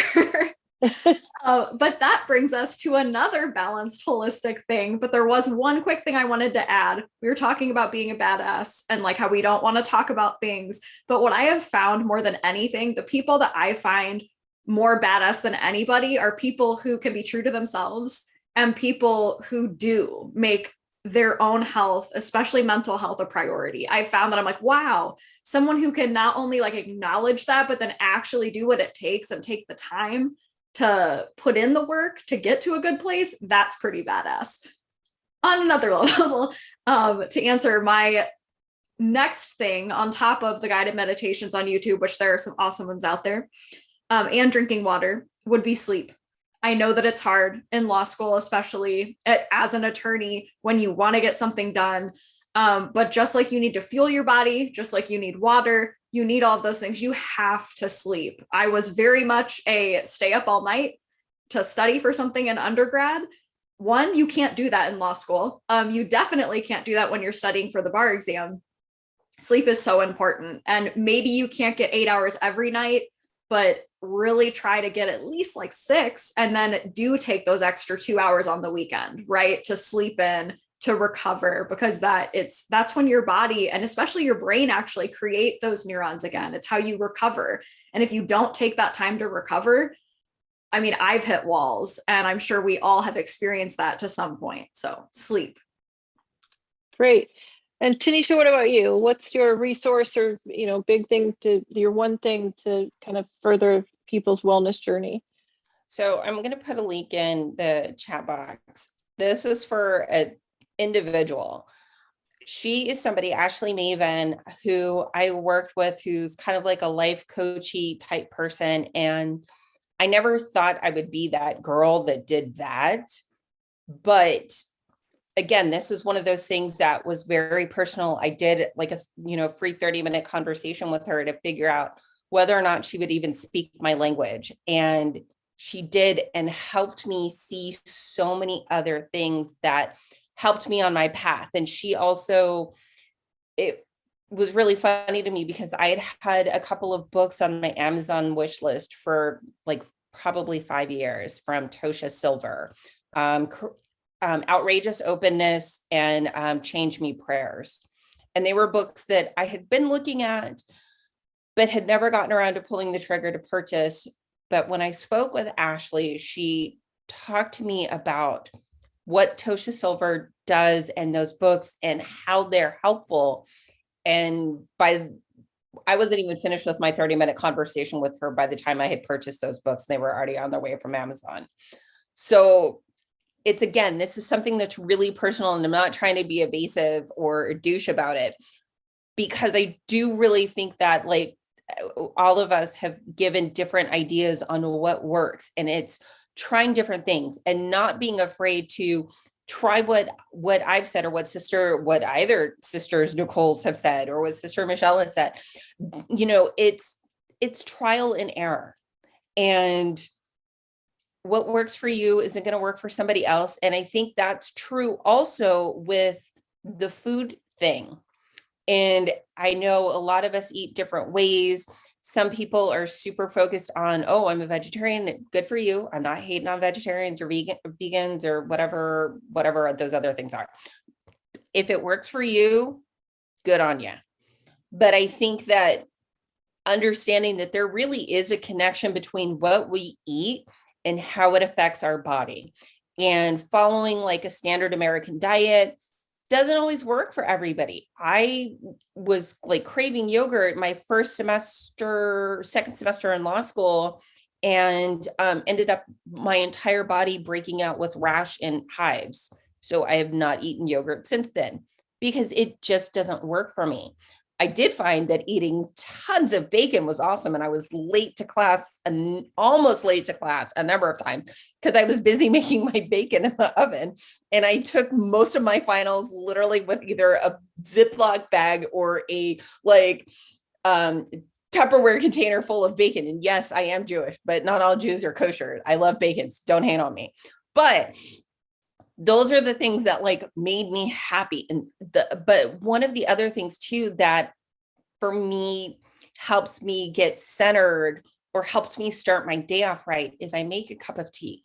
But that brings us to another balanced, holistic thing. But there was one quick thing I wanted to add. We were talking about being a badass and like how we don't want to talk about things. But what I have found more than anything, the people that I find more badass than anybody are people who can be true to themselves and people who do make their own health, especially mental health, a priority. I found that I'm like, wow, someone who can not only like acknowledge that, but then actually do what it takes and take the time to put in the work to get to a good place, that's pretty badass. On another level, to answer my next thing on top of the guided meditations on YouTube, which there are some awesome ones out there, and drinking water, would be sleep. I know that it's hard in law school, especially as an attorney, when you want to get something done. But just like you need to fuel your body, just like you need water, you need all of those things, you have to sleep. I was very much a stay up all night to study for something in undergrad. one, you can't do that in law school. You definitely can't do that when you're studying for the bar exam. Sleep is so important. And maybe you can't get 8 hours every night, but really try to get at least like 6, and then do take those extra 2 hours on the weekend, right? To sleep in, to recover, because that's when your body and especially your brain actually create those neurons again. It's how you recover. And if you don't take that time to recover, I mean, I've hit walls, and I'm sure we all have experienced that to some point. So sleep. Great. And Tanisha, what about you? What's your resource or, big thing your one thing to kind of further people's wellness journey? So I'm going to put a link in the chat box. This is for an individual. She is somebody, Ashley Maven, who I worked with, who's kind of like a life coachy type person. And I never thought I would be that girl that did that. But again, this is one of those things that was very personal. I did like a free 30-minute conversation with her to figure out whether or not she would even speak my language. And she did, and helped me see so many other things that helped me on my path. And she also, it was really funny to me because I had a couple of books on my Amazon wish list for like probably 5 years from Tosha Silver. Outrageous Openness and Change Me Prayers. And they were books that I had been looking at, but had never gotten around to pulling the trigger to purchase. But when I spoke with Ashley, she talked to me about what Tosha Silver does and those books and how they're helpful. And I wasn't even finished with my 30-minute conversation with her by the time I had purchased those books. They were already on their way from Amazon. So it's, again, this is something that's really personal, and I'm not trying to be evasive or a douche about it, because I do really think that like all of us have given different ideas on what works, and it's trying different things and not being afraid to try what I've said, or what either sisters Nicole's have said, or what sister Michelle has said. It's trial and error, and what works for you isn't going to work for somebody else. And I think that's true also with the food thing. And I know a lot of us eat different ways. Some people are super focused on, oh, I'm a vegetarian. Good for you. I'm not hating on vegetarians or vegans or whatever those other things are. If it works for you, good on you. But I think that understanding that there really is a connection between what we eat and how it affects our body, and following like a standard American diet doesn't always work for everybody. I was like craving yogurt my second semester in law school, and ended up my entire body breaking out with rash and hives. So I have not eaten yogurt since then because it just doesn't work for me. I did find that eating tons of bacon was awesome. And I was late to class, and almost late to class a number of times because I was busy making my bacon in the oven. And I took most of my finals literally with either a Ziploc bag or a Tupperware container full of bacon. And yes, I am Jewish, but not all Jews are kosher. I love bacon. So don't hate on me. But those are the things that like made me happy. But one of the other things too, that for me helps me get centered or helps me start my day off right, is I make a cup of tea.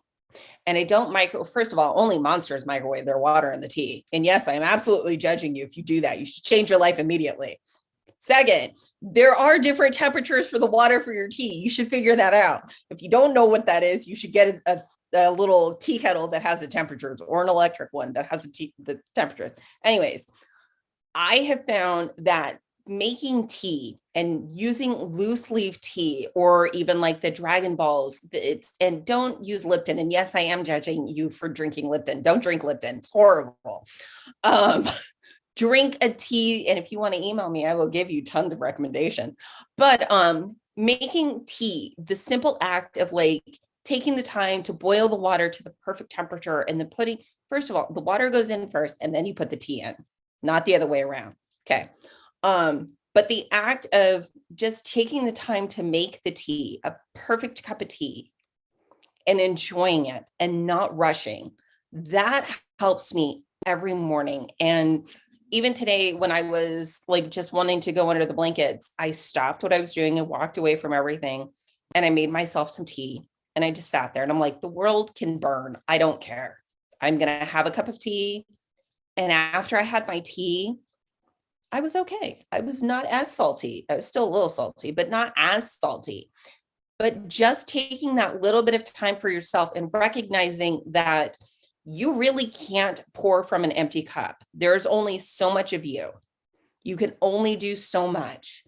And I don't first of all, only monsters microwave their water in the tea. And yes, I am absolutely judging you if you do that. You should change your life immediately. Second, there are different temperatures for the water for your tea. You should figure that out. If you don't know what that is, you should get a little tea kettle that has the temperatures, or an electric one that has the temperature. Anyways, I have found that making tea and using loose leaf tea, or even like the Dragon Balls, and don't use Lipton. And yes, I am judging you for drinking Lipton. Don't drink Lipton. It's horrible. Drink a tea. And if you want to email me, I will give you tons of recommendations. But making tea, the simple act of like taking the time to boil the water to the perfect temperature, and then first of all, the water goes in first and then you put the tea in, not the other way around. Okay. But the act of just taking the time to make the tea, a perfect cup of tea, and enjoying it and not rushing, That helps me every morning. And even today, when I was like just wanting to go under the blankets, I stopped what I was doing and walked away from everything. And I made myself some tea. And I just sat there and I'm like, the world can burn. I don't care. I'm going to have a cup of tea. And after I had my tea, I was okay. I was not as salty. I was still a little salty, but not as salty. But just taking that little bit of time for yourself and recognizing that you really can't pour from an empty cup. There's only so much of you. You can only do so much.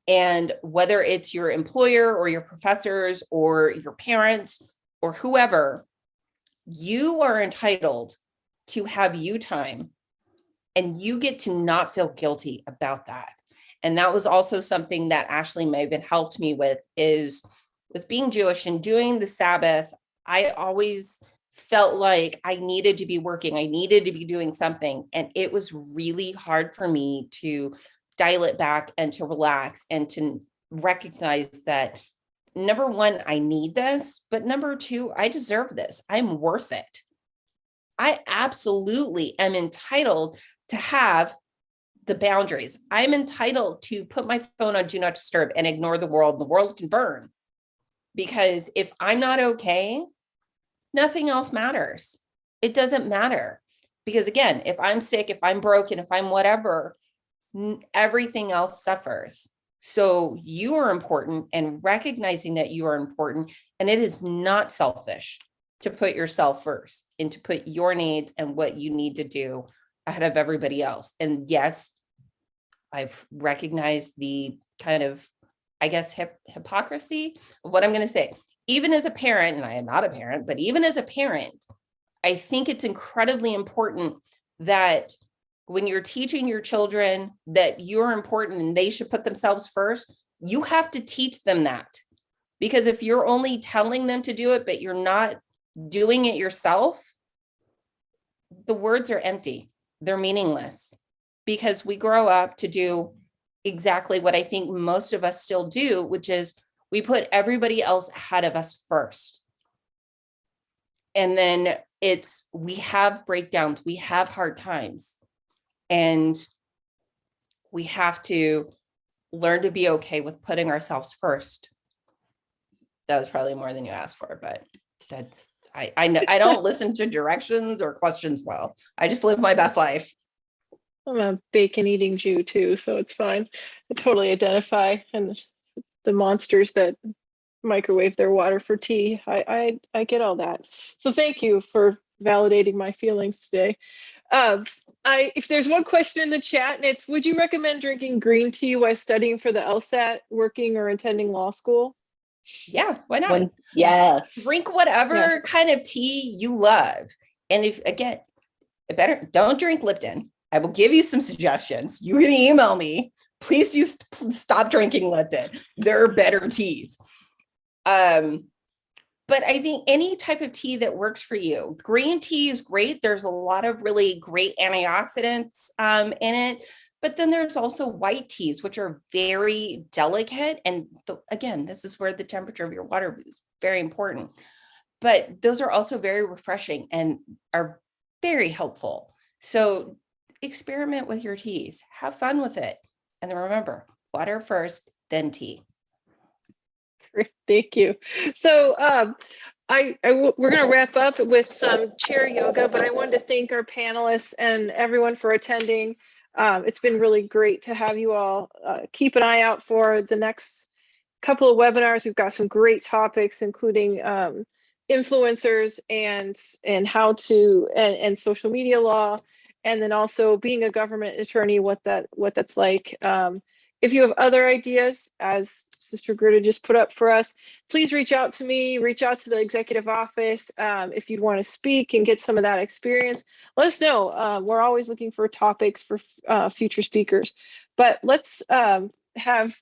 And whether it's your employer or your professors or your parents or whoever, you are entitled to have you time, and you get to not feel guilty about that. And that was also something that Ashley may have helped me with, is with being Jewish and doing the Sabbath. I always felt like I needed to be working. I needed to be doing something. And it was really hard for me to dial it back and to relax and to recognize that, number one, I need this, but number two, I deserve this. I'm worth it. I absolutely am entitled to have the boundaries. I'm entitled to put my phone on do not disturb and ignore the world. The world can burn. Because if I'm not okay, nothing else matters. It doesn't matter. Because again, if I'm sick, if I'm broken, if I'm whatever, everything else suffers. So you are important, and recognizing that you are important, and it is not selfish to put yourself first and to put your needs and what you need to do ahead of everybody else. And yes, I've recognized the kind of, I guess, hypocrisy of what I'm going to say. Even as a parent, and I am not a parent, but even as a parent, I think it's incredibly important that when you're teaching your children that you're important and they should put themselves first, you have to teach them that. Because if you're only telling them to do it, but you're not doing it yourself, the words are empty. They're meaningless, because we grow up to do exactly what I think most of us still do, which is we put everybody else ahead of us first. And then we have breakdowns, we have hard times, and we have to learn to be okay with putting ourselves first. That was probably more than you asked for, but that's, I know I don't listen to directions or questions well. I just live my best life. I'm a bacon eating Jew too, so it's fine. I totally identify, and the monsters that microwave their water for tea. I get all that. So thank you for validating my feelings today. If there's one question in the chat, and it's, would you recommend drinking green tea while studying for the Lsat, working, or attending law school? Yeah, why not? Yes. Drink whatever kind of tea you love. And if, again, better don't drink Lipton. I will give you some suggestions. You can email me. Please stop drinking Lipton. There are better teas. But I think any type of tea that works for you. Green tea is great. There's a lot of really great antioxidants in it. But then there's also white teas, which are very delicate. And again, this is where the temperature of your water is very important. But those are also very refreshing and are very helpful. So experiment with your teas. Have fun with it. And then remember, water first, then tea. Great, thank you. So we're going to wrap up with some chair yoga, but I wanted to thank our panelists and everyone for attending. It's been really great to have you all. Keep an eye out for the next couple of webinars. We've got some great topics, including influencers and how to and social media law, and then also being a government attorney, what that's like. If you have other ideas, as Sister Grida just put up for us, please reach out to me, reach out to the executive office. If you'd want to speak and get some of that experience, let us know. We're always looking for topics for future speakers. But let's have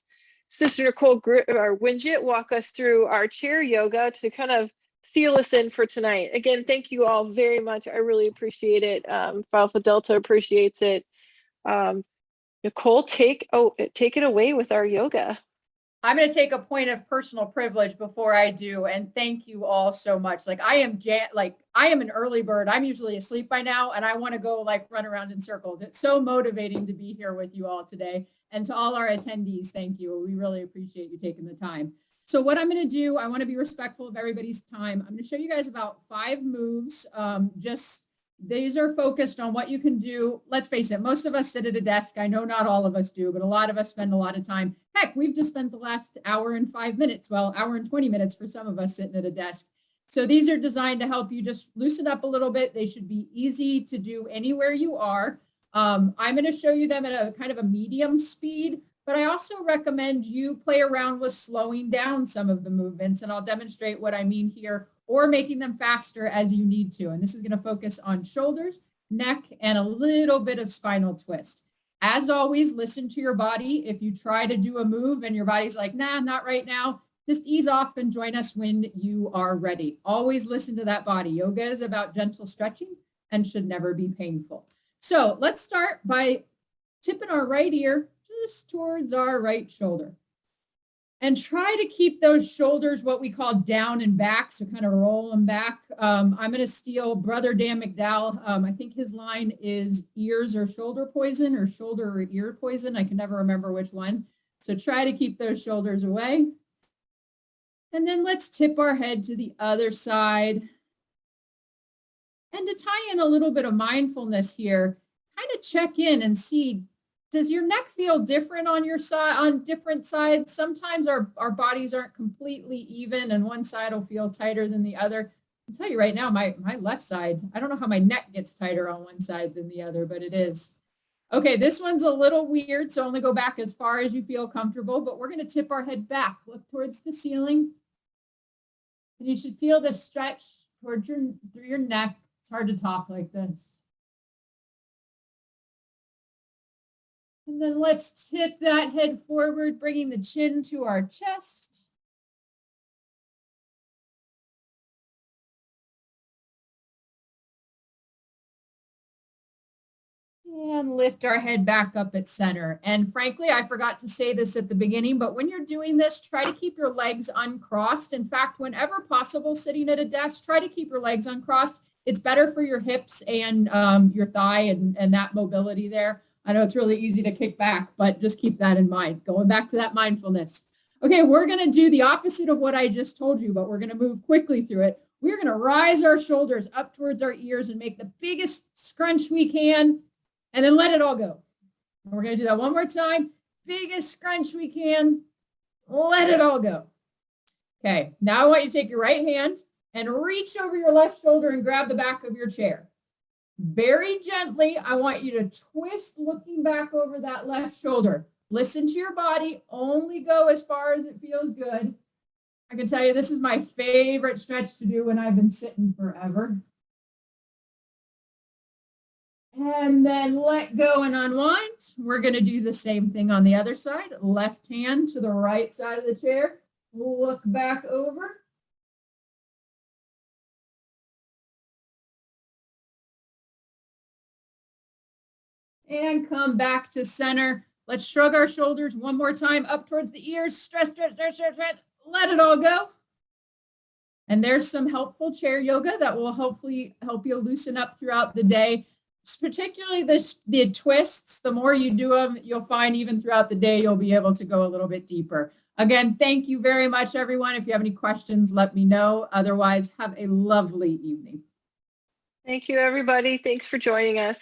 Sister Nicole Winget walk us through our chair yoga to kind of seal us in for tonight. Again, thank you all very much. I really appreciate it. Phi Alpha Delta appreciates it. Nicole, take it away with our yoga. I'm going to take a point of personal privilege before I do, and thank you all so much. Like I am an early bird. I'm usually asleep by now, and I want to go like run around in circles. It's so motivating to be here with you all today. And to all our attendees, thank you. We really appreciate you taking the time. So what I'm going to do, I want to be respectful of everybody's time. I'm going to show you guys about 5 moves. These are focused on what you can do. Let's face it, most of us sit at a desk. I know not all of us do, but a lot of us spend a lot of time. Heck, we've just spent the last hour and 5 minutes, well, hour and 20 minutes for some of us sitting at a desk. So these are designed to help you just loosen up a little bit. They should be easy to do anywhere you are. I'm going to show you them at a kind of a medium speed, but I also recommend you play around with slowing down some of the movements, and I'll demonstrate what I mean here, or making them faster as you need to. And this is going to focus on shoulders, neck, and a little bit of spinal twist. As always, listen to your body. If you try to do a move and your body's like, nah, not right now, just ease off and join us when you are ready. Always listen to that body. Yoga is about gentle stretching and should never be painful. So let's start by tipping our right ear just towards our right shoulder. And try to keep those shoulders what we call down and back, so kind of roll them back. I'm going to steal Brother Dan McDowell. I think his line is ears or shoulder poison, or shoulder or ear poison. I can never remember which one. So try to keep those shoulders away. And then let's tip our head to the other side. And to tie in a little bit of mindfulness here, kind of check in and see, does your neck feel different on your side, on different sides? Sometimes our bodies aren't completely even, and one side will feel tighter than the other. I'll tell you right now, my left side, I don't know how my neck gets tighter on one side than the other, but it is. Okay, this one's a little weird, so only go back as far as you feel comfortable, but we're going to tip our head back, look towards the ceiling. And you should feel the stretch towards through your neck. It's hard to talk like this. And then let's tip that head forward, bringing the chin to our chest. And lift our head back up at center. And frankly, I forgot to say this at the beginning, but when you're doing this, try to keep your legs uncrossed. In fact, whenever possible, sitting at a desk, try to keep your legs uncrossed. It's better for your hips and your thigh and that mobility there. I know it's really easy to kick back, but just keep that in mind. Going back to that mindfulness. Okay, we're going to do the opposite of what I just told you, but we're going to move quickly through it. We're going to rise our shoulders up towards our ears and make the biggest scrunch we can, and then let it all go. And we're going to do that one more time. Biggest scrunch we can, let it all go. Okay, now I want you to take your right hand and reach over your left shoulder and grab the back of your chair. Very gently, I want you to twist looking back over that left shoulder. Listen to your body, only go as far as it feels good. I can tell you this is my favorite stretch to do when I've been sitting forever. And then let go and unwind. We're going to do the same thing on the other side. Left hand to the right side of the chair. Look back over. And come back to center. Let's shrug our shoulders one more time up towards the ears. Stretch, stretch, stretch, stretch, stretch. Let it all go. And there's some helpful chair yoga that will hopefully help you loosen up throughout the day. Particularly the twists, the more you do them, you'll find even throughout the day, you'll be able to go a little bit deeper. Again, thank you very much, everyone. If you have any questions, let me know. Otherwise, have a lovely evening. Thank you, everybody. Thanks for joining us.